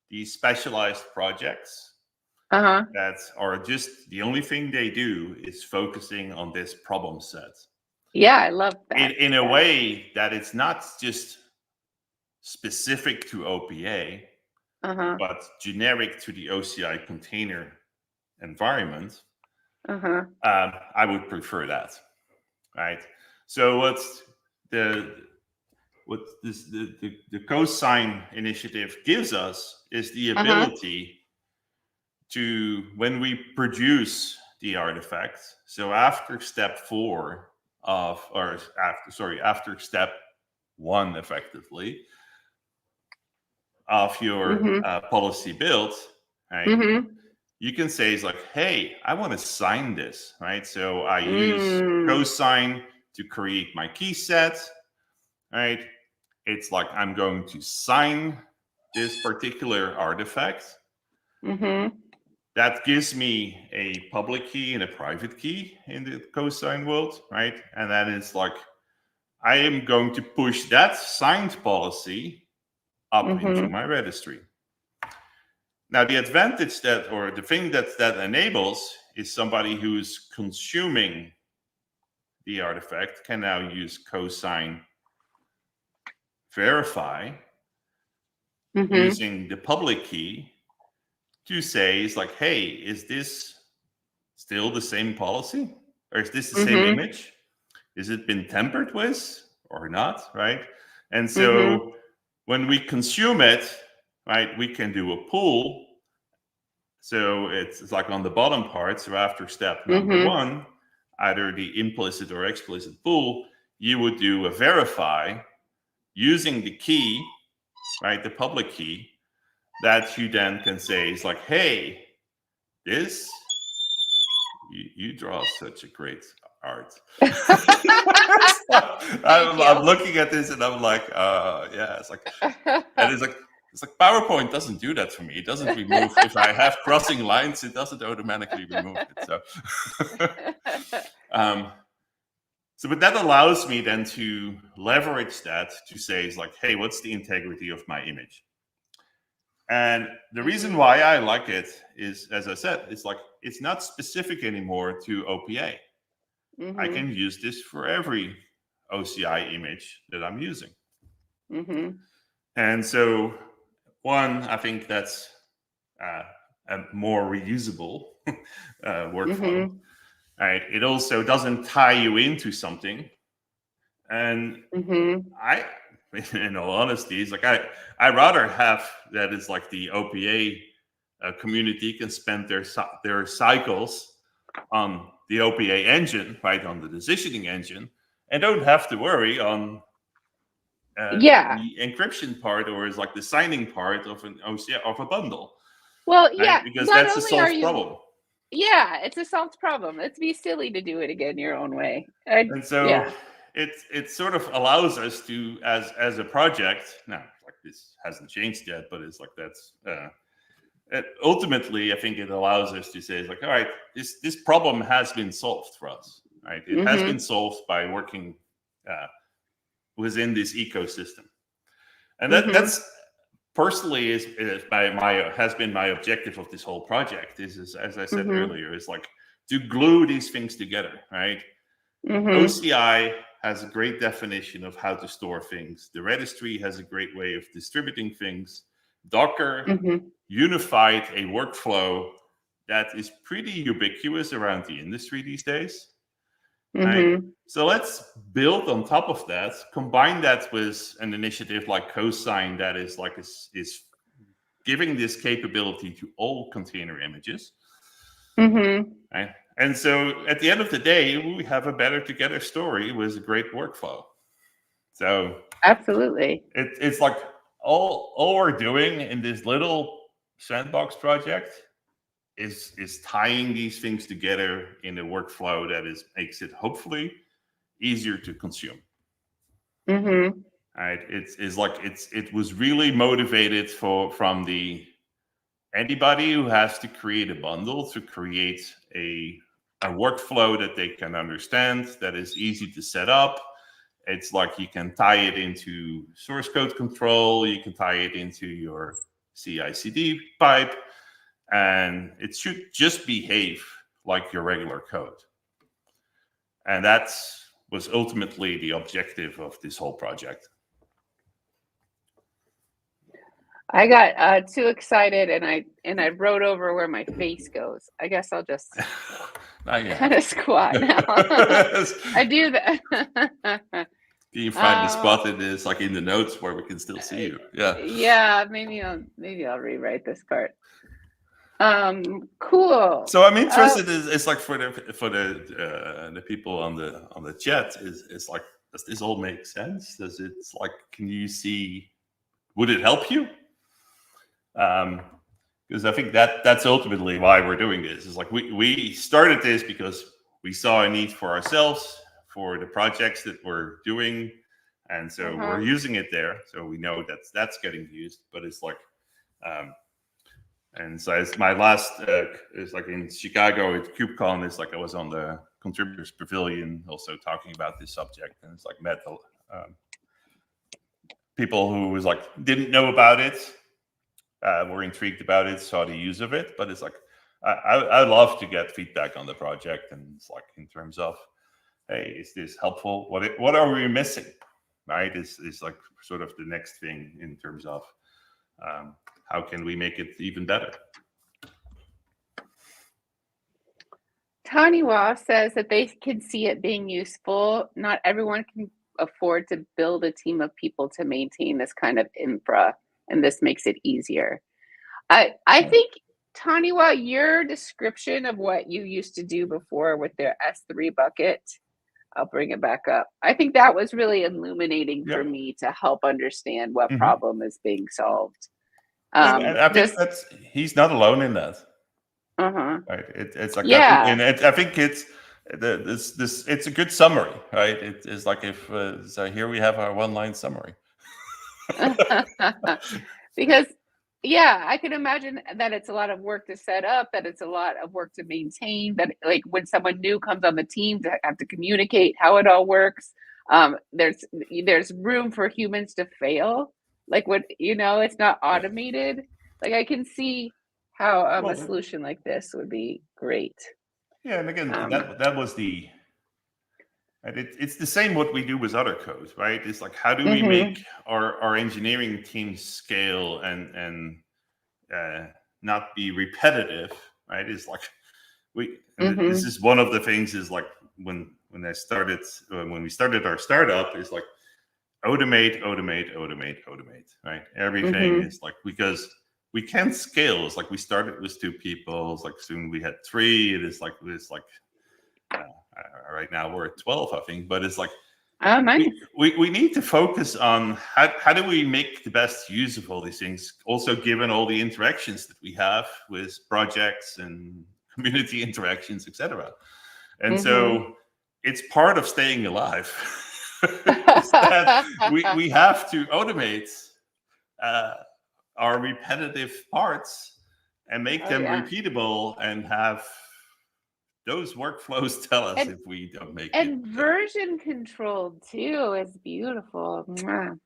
these specialized projects that are just the only thing they do is focusing on this problem set. Yeah, I love that. In a way that it's not just specific to OPA, but generic to the OCI container environment. I would prefer that, right? So what's the Cosine initiative gives us is the ability to, when we produce the artifact, so after step 4 after step 1 effectively of your policy build, right? You can say, it's like, hey, I want to sign this, right? So I use Cosine to create my key set, right? It's like I'm going to sign this particular artifact. That gives me a public key and a private key in the Cosine world, right? And then it's like, I am going to push that signed policy up into my registry. Now, the advantage or the thing that enables is somebody who's consuming the artifact can now use Cosine verify using the public key to say, it's like, hey, is this still the same policy? Or is this the same image? Is it been tampered with or not, right? And so when we consume it, right, we can do a pull. So it's like on the bottom part. So after step number 1, either the implicit or explicit pull, you would do a verify using the key, right, the public key, that you then can say, it's like, hey, this, you draw such a great art. I'm looking at this and I'm like, yeah, it's like, and it's like PowerPoint doesn't do that for me. It doesn't remove, if I have crossing lines, it doesn't automatically remove it. So, So, but that allows me then to leverage that to say, is like, hey, what's the integrity of my image? And the reason why I like it is, as I said, it's like it's not specific anymore to OPA. Mm-hmm. I can use this for every OCI image that I'm using. Mm-hmm. And so, one, I think that's a more reusable workflow. Mm-hmm. Right? It also doesn't tie you into something. And Mm-hmm. I, in all honesty, it's like I rather have that is like the OPA community can spend their cycles on the OPA engine, right, on the decisioning engine, and don't have to worry on Yeah. the encryption part or is like the signing part of an OCI of a bundle. Well, Right? yeah. Because Not that's a only are solved you, problem. yeah, it's a solved problem. Let's be silly to do it again your own way. And so yeah. it sort of allows us to, as a project, now like this hasn't changed yet, but it's like that's ultimately I think it allows us to say, it's like, all right, this problem has been solved for us, right? It has Mm-hmm. been solved by working within this ecosystem, and Mm-hmm. that's personally is has been my objective of this whole project. Is as I said Mm-hmm. earlier, is like to glue these things together, right? Mm-hmm. OCI has a great definition of how to store things. The registry has a great way of distributing things. Docker Mm-hmm. unified a workflow that is pretty ubiquitous around the industry these days. Right? Mm-hmm. So let's build on top of that, combine that with an initiative like Cosign that is like is giving this capability to all container images. Mm-hmm. Right? And so at the end of the day, we have a better together story with a great workflow. So Absolutely. it's like all we're doing in this little sandbox project is tying these things together in a workflow that makes it hopefully easier to consume. Mm-hmm. Right? It was really motivated from the anybody who has to create a bundle to create a workflow that they can understand, that is easy to set up. It's like you can tie it into source code control, you can tie it into your CI/CD pipe, and it should just behave like your regular code. And that was ultimately the objective of this whole project. I got too excited and I wrote over where my face goes. I guess I'll just kind of squat now. I do that. Can you find the spot in this, like in the notes where we can still see you? Yeah. Yeah, maybe I'll rewrite this part. Cool. So I'm interested. It's like for the people on the chat. Is like, does this all make sense? Does it like? Can you see? Would it help you? Because I think that's ultimately why we're doing this. Is like we started this because we saw a need for ourselves, for the projects that we're doing, and so we're using it there. So we know that's getting used. But it's like, and so it's my last is like in Chicago at KubeCon. It's like I was on the Contributors Pavilion, also talking about this subject, and it's like met people who was like didn't know about it. Were intrigued about it, saw the use of it, but it's like I love to get feedback on the project, and it's like in terms of, hey, is this helpful? What are we missing? Right? Is like sort of the next thing in terms of how can we make it even better? Taniwa says that they can see it being useful. Not everyone can afford to build a team of people to maintain this kind of infra, and this makes it easier. I think, Taniwa, your description of what you used to do before with their S3 bucket, I'll bring it back up. I think that was really illuminating for me to help understand what problem is being solved. And I think he's not alone in that. Right? It's like I think it's it's a good summary, right? It's like if so here we have our one-line summary. Because Yeah, I can imagine that it's a lot of work to set up, that it's a lot of work to maintain, that like when someone new comes on the team to have to communicate how it all works. There's room for humans to fail. Like what, it's not Yeah. automated. Like I can see how a Well, solution like this would be great. yeah, and again, Um, that was the and it's the same what we do with other code, right? It's like how do we mhm, make our engineering teams scale and not be repetitive, right? It's like this mhm, is one of the things is like when I started when we started our startup is like automate, automate, automate, automate, right? Everything mhm. is like because we can't scale. It's like we started with 2 people. It's like soon we had 3. It's like right now we're at 12, I think. But it's like Oh, nice. we need to focus on how do we make the best use of all these things. Also, given all the interactions that we have with projects and community interactions, etc. And Mhm. so it's part of staying alive. Is that we have to automate uh, our repetitive parts and make Oh them yeah. repeatable and have those workflows tell us And if we don't make it. and version control too is beautiful. Mwah.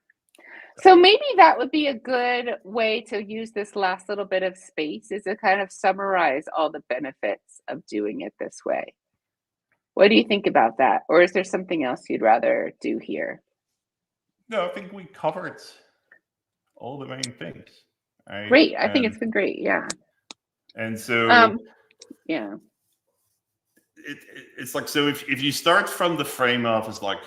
So maybe that would be a good way to use this last little bit of space is to kind of summarize all the benefits of doing it this way. What do you think about that? Or is there something else you'd rather do here? No, I think we covered all the main things, right? Great. I think it's been great. Yeah. And so Um, yeah. it's like so if you start from the frame of is like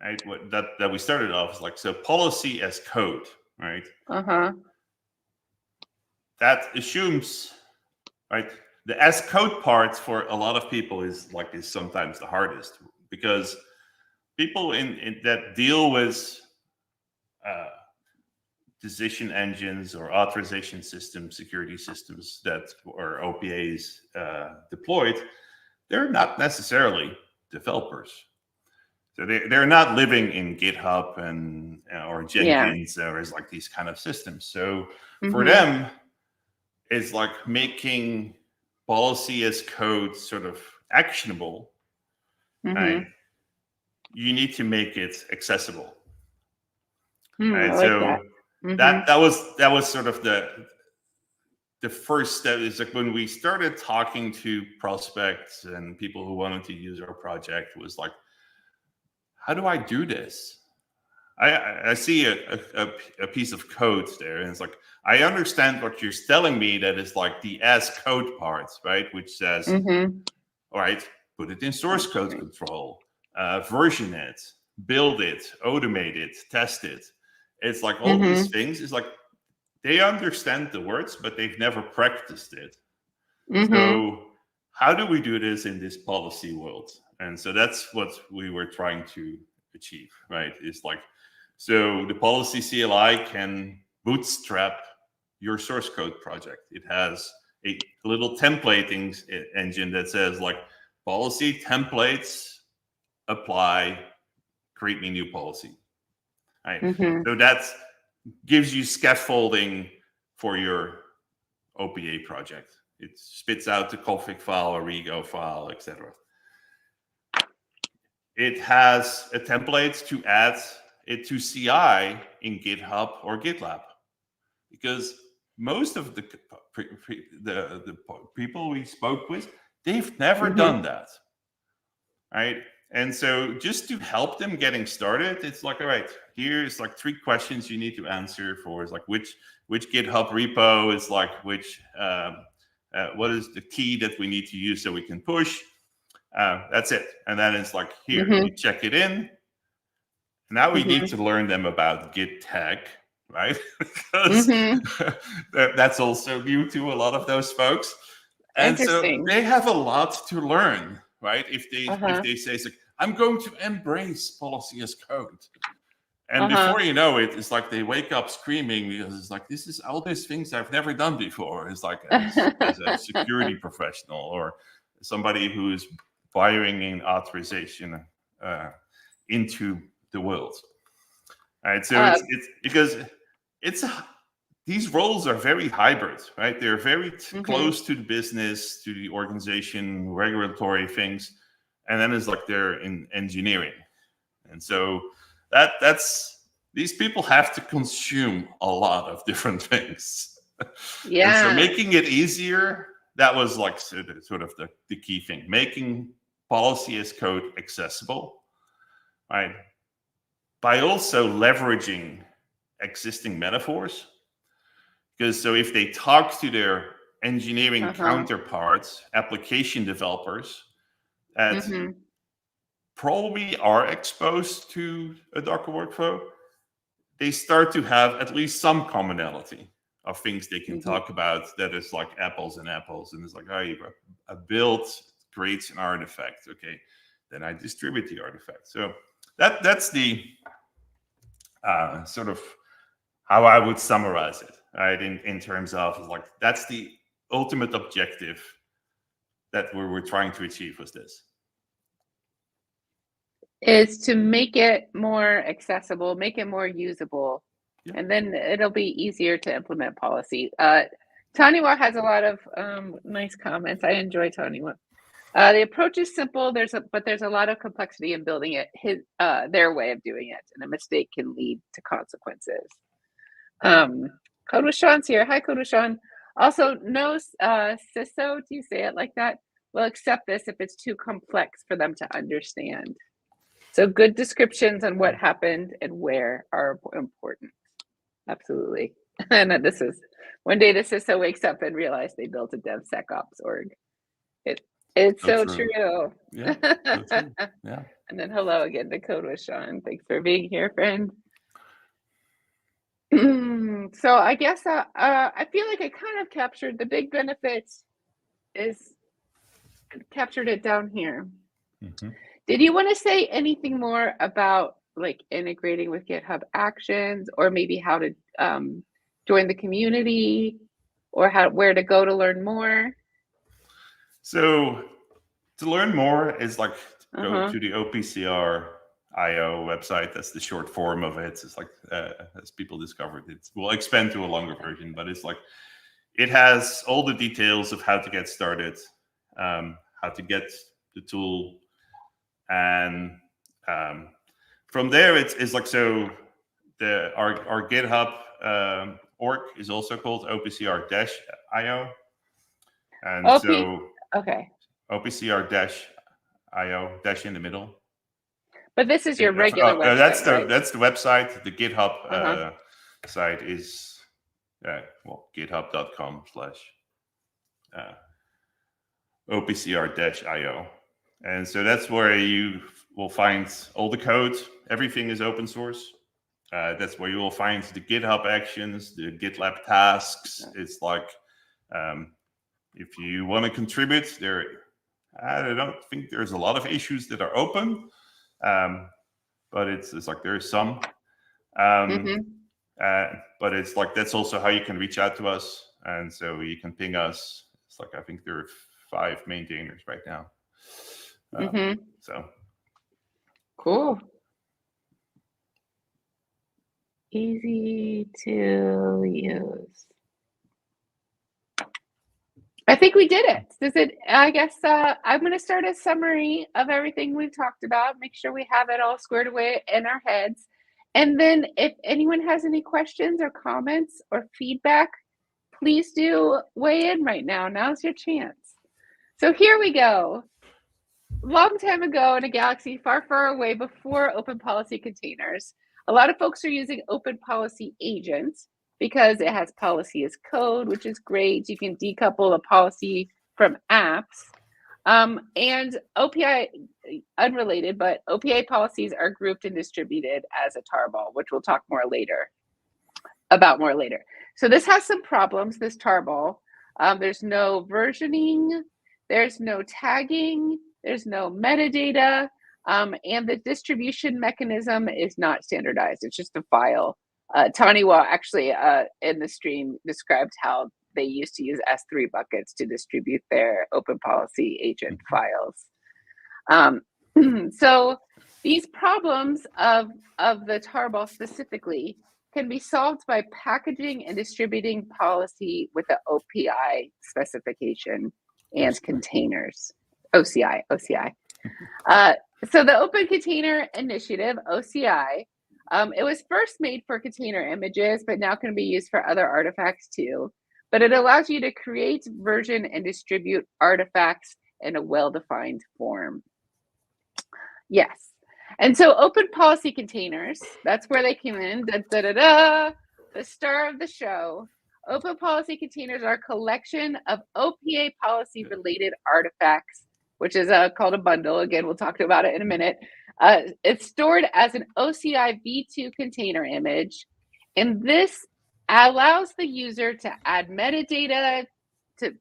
right that we started off is like so policy as code, right? Uh-huh. That assumes right the as code part for a lot of people is sometimes the hardest because people in that deal with uh, decision engines or authorization systems, security systems that or OPAs deployed, they're not necessarily developers. So they're not living in GitHub and or Yeah. Jenkins or is like these kind of systems. So for Mm-hmm. them, it's like making policy as code sort of actionable. Right? Mm-hmm. You need to make it accessible. Hmm, I Right? like that. So Mm-hmm. that was sort of the first step is like when we started talking to prospects and people who wanted to use our project was like, how do I do this? I see a piece of code there, and it's like I understand what you're telling me that is like the as code part, right? Which says, Mm-hmm. all right, put it in source That's code great. control, version it, build it, automate it, test it. It's like all these Mm-hmm. things is like they understand the words, but they've never practiced it. Mm-hmm. So how do we do this in this policy world? And so that's what we were trying to achieve, right? It's like, so the policy CLI can bootstrap your source code project. It has a little templating engine that says like policy templates apply, create me new policy, right? Mm-hmm. So that gives you scaffolding for your OPA project. It spits out the config file, a rego file, etc. It has a template to add it to CI in GitHub or GitLab because most of the people we spoke with, they've never Mm-hmm. done that, right? And so just to help them getting started, it's like, all right, here's like 3 questions you need to answer for is like which GitHub repo is like which what is the key that we need to use so we can push. That's it. And then it's like, here, Mm-hmm. you check it in. Now we need Mm-hmm. to learn them about Git tag, right? Because Mm-hmm. that's also new to a lot of those folks. And so Interesting. they have a lot to learn, right? If Uh-huh. they say, like, I'm going to embrace policy as code. And Uh-huh. before you know it, it's like they wake up screaming because it's like, this is all these things I've never done before. It's like as a security professional or somebody who's wiring in authorization into the world. All right. So uh, it's because it's these roles are very hybrid, right? They're very Mhm. close to the business, to the organization, regulatory things, and then it's like they're in engineering, and so that's these people have to consume a lot of different things, and so Yeah. making it easier, that was like sort of the key thing, making policy as code accessible, right? By also leveraging existing metaphors. Because so if they talk to their engineering Uh-huh. counterparts, application developers that Mhm. probably are exposed to a Docker workflow, they start to have at least some commonality of things they can Mhm. talk about that is like apples and apples. And it's like, oh, a build creates an artifact. Okay, then I distribute the artifact. So that's the sort of how I would summarize it, right? In terms of like, that's the ultimate objective that we were trying to achieve with this. Is to make it more accessible, make it more usable, Yeah. and then it'll be easier to implement policy. Taniwa has a lot of nice comments. I enjoy Taniwa. The approach is simple. But there's a lot of complexity in building it. Their way of doing it, and a mistake can lead to consequences. Kodwashan's here. Hi, Kodwashan. Also, no CISO, do you say it like that? Will accept this if it's too complex for them to understand. So good descriptions on what happened and where are important. Absolutely. And this is one day the CISO wakes up and realizes they built a DevSecOps org. It's so true. Yeah, so true. Yeah. And then hello again to Kodwashan. Thanks for being here, friend. So I guess I feel like I kind of captured the big benefits. Captured it down here. Mm-hmm. Did you want to say anything more about like integrating with GitHub Actions, or maybe how to join the community, or where to go to learn more? So to learn more is like go Uh-huh. to the OPCR.io website. That's the short form of it. It's like as people discovered it. We'll expand to a longer version, but it's like it has all the details of how to get started, how to get the tool, and from there it's like, so our GitHub org is also called OPCR-IO, and so Okay. OPCR-IO dash in the middle. But this is your regular website, right? That's the website. The GitHub Uh-huh. site is github.com/OPCR-IO. And so that's where you will find all the code. Everything is open source. That's where you will find the GitHub actions, the GitLab tasks. It's like, if you want to contribute, I don't think there's a lot of issues that are open, but it's like there's some. But it's like, that's also how you can reach out to us. And so you can ping us. It's like, I think there are 5 maintainers right now. So cool. Easy to use. I think we did it. I guess I'm going to start a summary of everything we've talked about, make sure we have it all squared away in our heads. And then if anyone has any questions or comments or feedback, please do weigh in right now. Now's your chance. So here we go. Long time ago in a galaxy far, far away before open policy containers, a lot of folks are using open policy agents because it has policy as code, which is great. You can decouple a policy from apps. And OPI, unrelated, but OPA policies are grouped and distributed as a tarball, which we'll talk about more later. So this has some problems, this tarball. There's no versioning, there's no tagging, there's no metadata, and the distribution mechanism is not standardized. It's just a file. Taniwa actually in the stream described how they used to use S3 buckets to distribute their open policy agent files. So these problems of the tarball specifically can be solved by packaging and distributing policy with the OPI specification and containers. OCI. So the Open Container Initiative, OCI, it was first made for container images, but now can be used for other artifacts too. But it allows you to create, version, and distribute artifacts in a well-defined form. Yes. And so open policy containers, that's where they came in. The star of the show. Open policy containers are a collection of OPA policy related artifacts, which is called a bundle. Again, we'll talk about it in a minute. It's stored as an OCI v2 container image. And this allows the user to add metadata to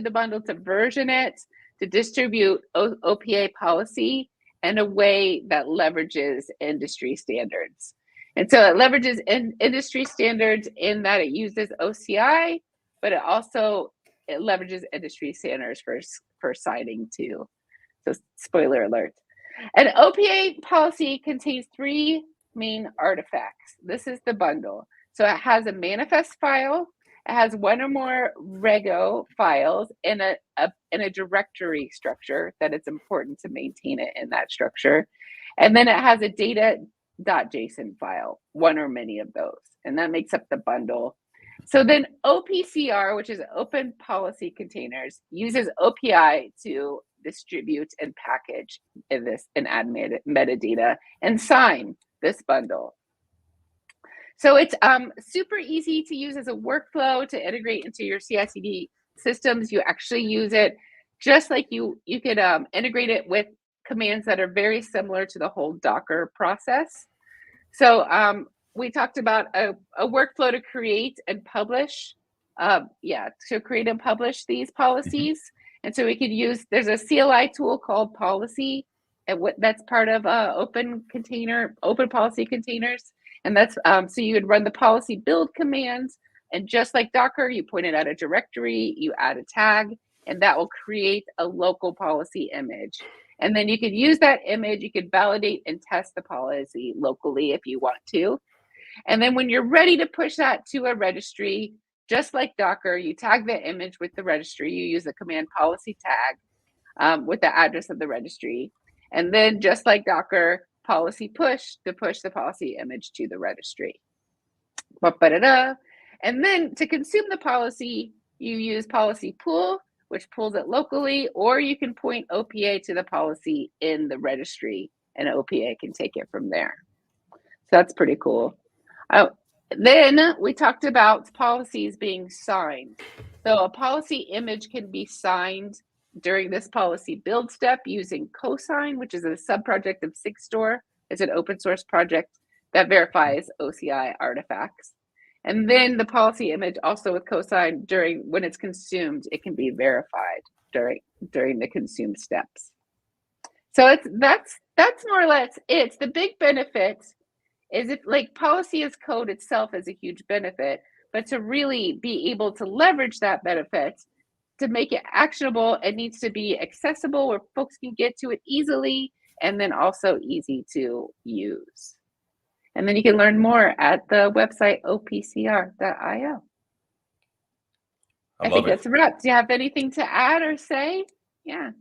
the bundle, to version it, to distribute OPA policy in a way that leverages industry standards. And so it leverages industry standards in that it uses OCI, but it leverages industry standards for citing too. So spoiler alert. An OPA policy contains 3 main artifacts. This is the bundle. So it has a manifest file, it has 1 or more Rego files in a directory structure that it's important to maintain it in that structure. And then it has a data.json file, 1 or many of those, and that makes up the bundle. So then OPCR, which is Open Policy Containers, uses OPI to distribute and package and add metadata and sign this bundle. So it's super easy to use as a workflow to integrate into your CI/CD systems. You actually use it just like you could integrate it with commands that are very similar to the whole Docker process. So we talked about a workflow to create and publish. To create and publish these policies. And so we could use, there's a CLI tool called Policy, and that's part of Open Policy Containers. And that's, so you would run the policy build commands, and just like Docker, you point it at a directory, you add a tag, and that will create a local policy image. And then you could use that image, you could validate and test the policy locally if you want to. And then when you're ready to push that to a registry, just like Docker, you tag the image with the registry. You use the command policy tag with the address of the registry. And then just like Docker, policy push to push the policy image to the registry. And then to consume the policy, you use policy pool, which pulls it locally, or you can point OPA to the policy in the registry and OPA can take it from there. So that's pretty cool. Then we talked about policies being signed. So a policy image can be signed during this policy build step using cosign, which is a subproject of Sigstore. It's an open source project that verifies OCI artifacts. And then the policy image also with cosign when it's consumed, it can be verified during the consume steps. So that's more or less it. The big benefit is policy as code itself is a huge benefit, but to really be able to leverage that benefit, to make it actionable, it needs to be accessible where folks can get to it easily, and then also easy to use. And then you can learn more at the website opcr.io. I think that's a wrap. Do you have anything to add or say? Yeah.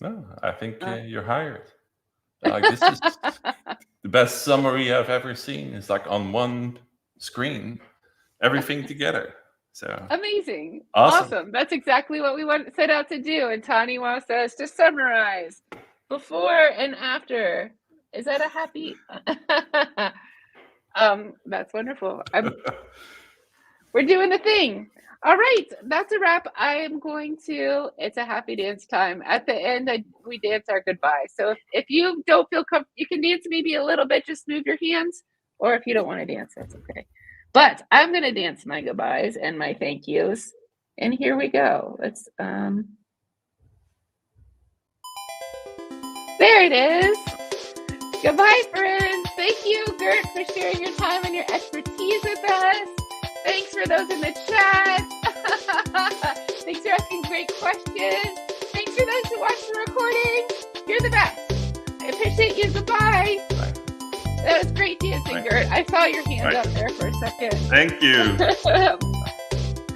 No, I think you're hired. This is the best summary I've ever seen. It's like on one screen, everything together. So amazing. Awesome. That's exactly what we set out to do. And Tani wants us to summarize before and after. Is that a happy? That's wonderful. We're doing the thing. All right, that's a wrap. It's a happy dance time. At the end, we dance our goodbye. So if you don't feel comfortable, you can dance maybe a little bit, just move your hands. Or if you don't want to dance, that's okay. But I'm going to dance my goodbyes and my thank yous. And here we go. Let's, there it is. Goodbye, friends. Thank you, Gert, for sharing your time and your expertise with us. Thanks for those in the chat. Thanks for asking great questions. Thanks for those who watched the recording. You're the best. I appreciate you. Goodbye. Bye. That was great dancing, Right. Gert. I saw your hand Right. up there for a second. Thank you.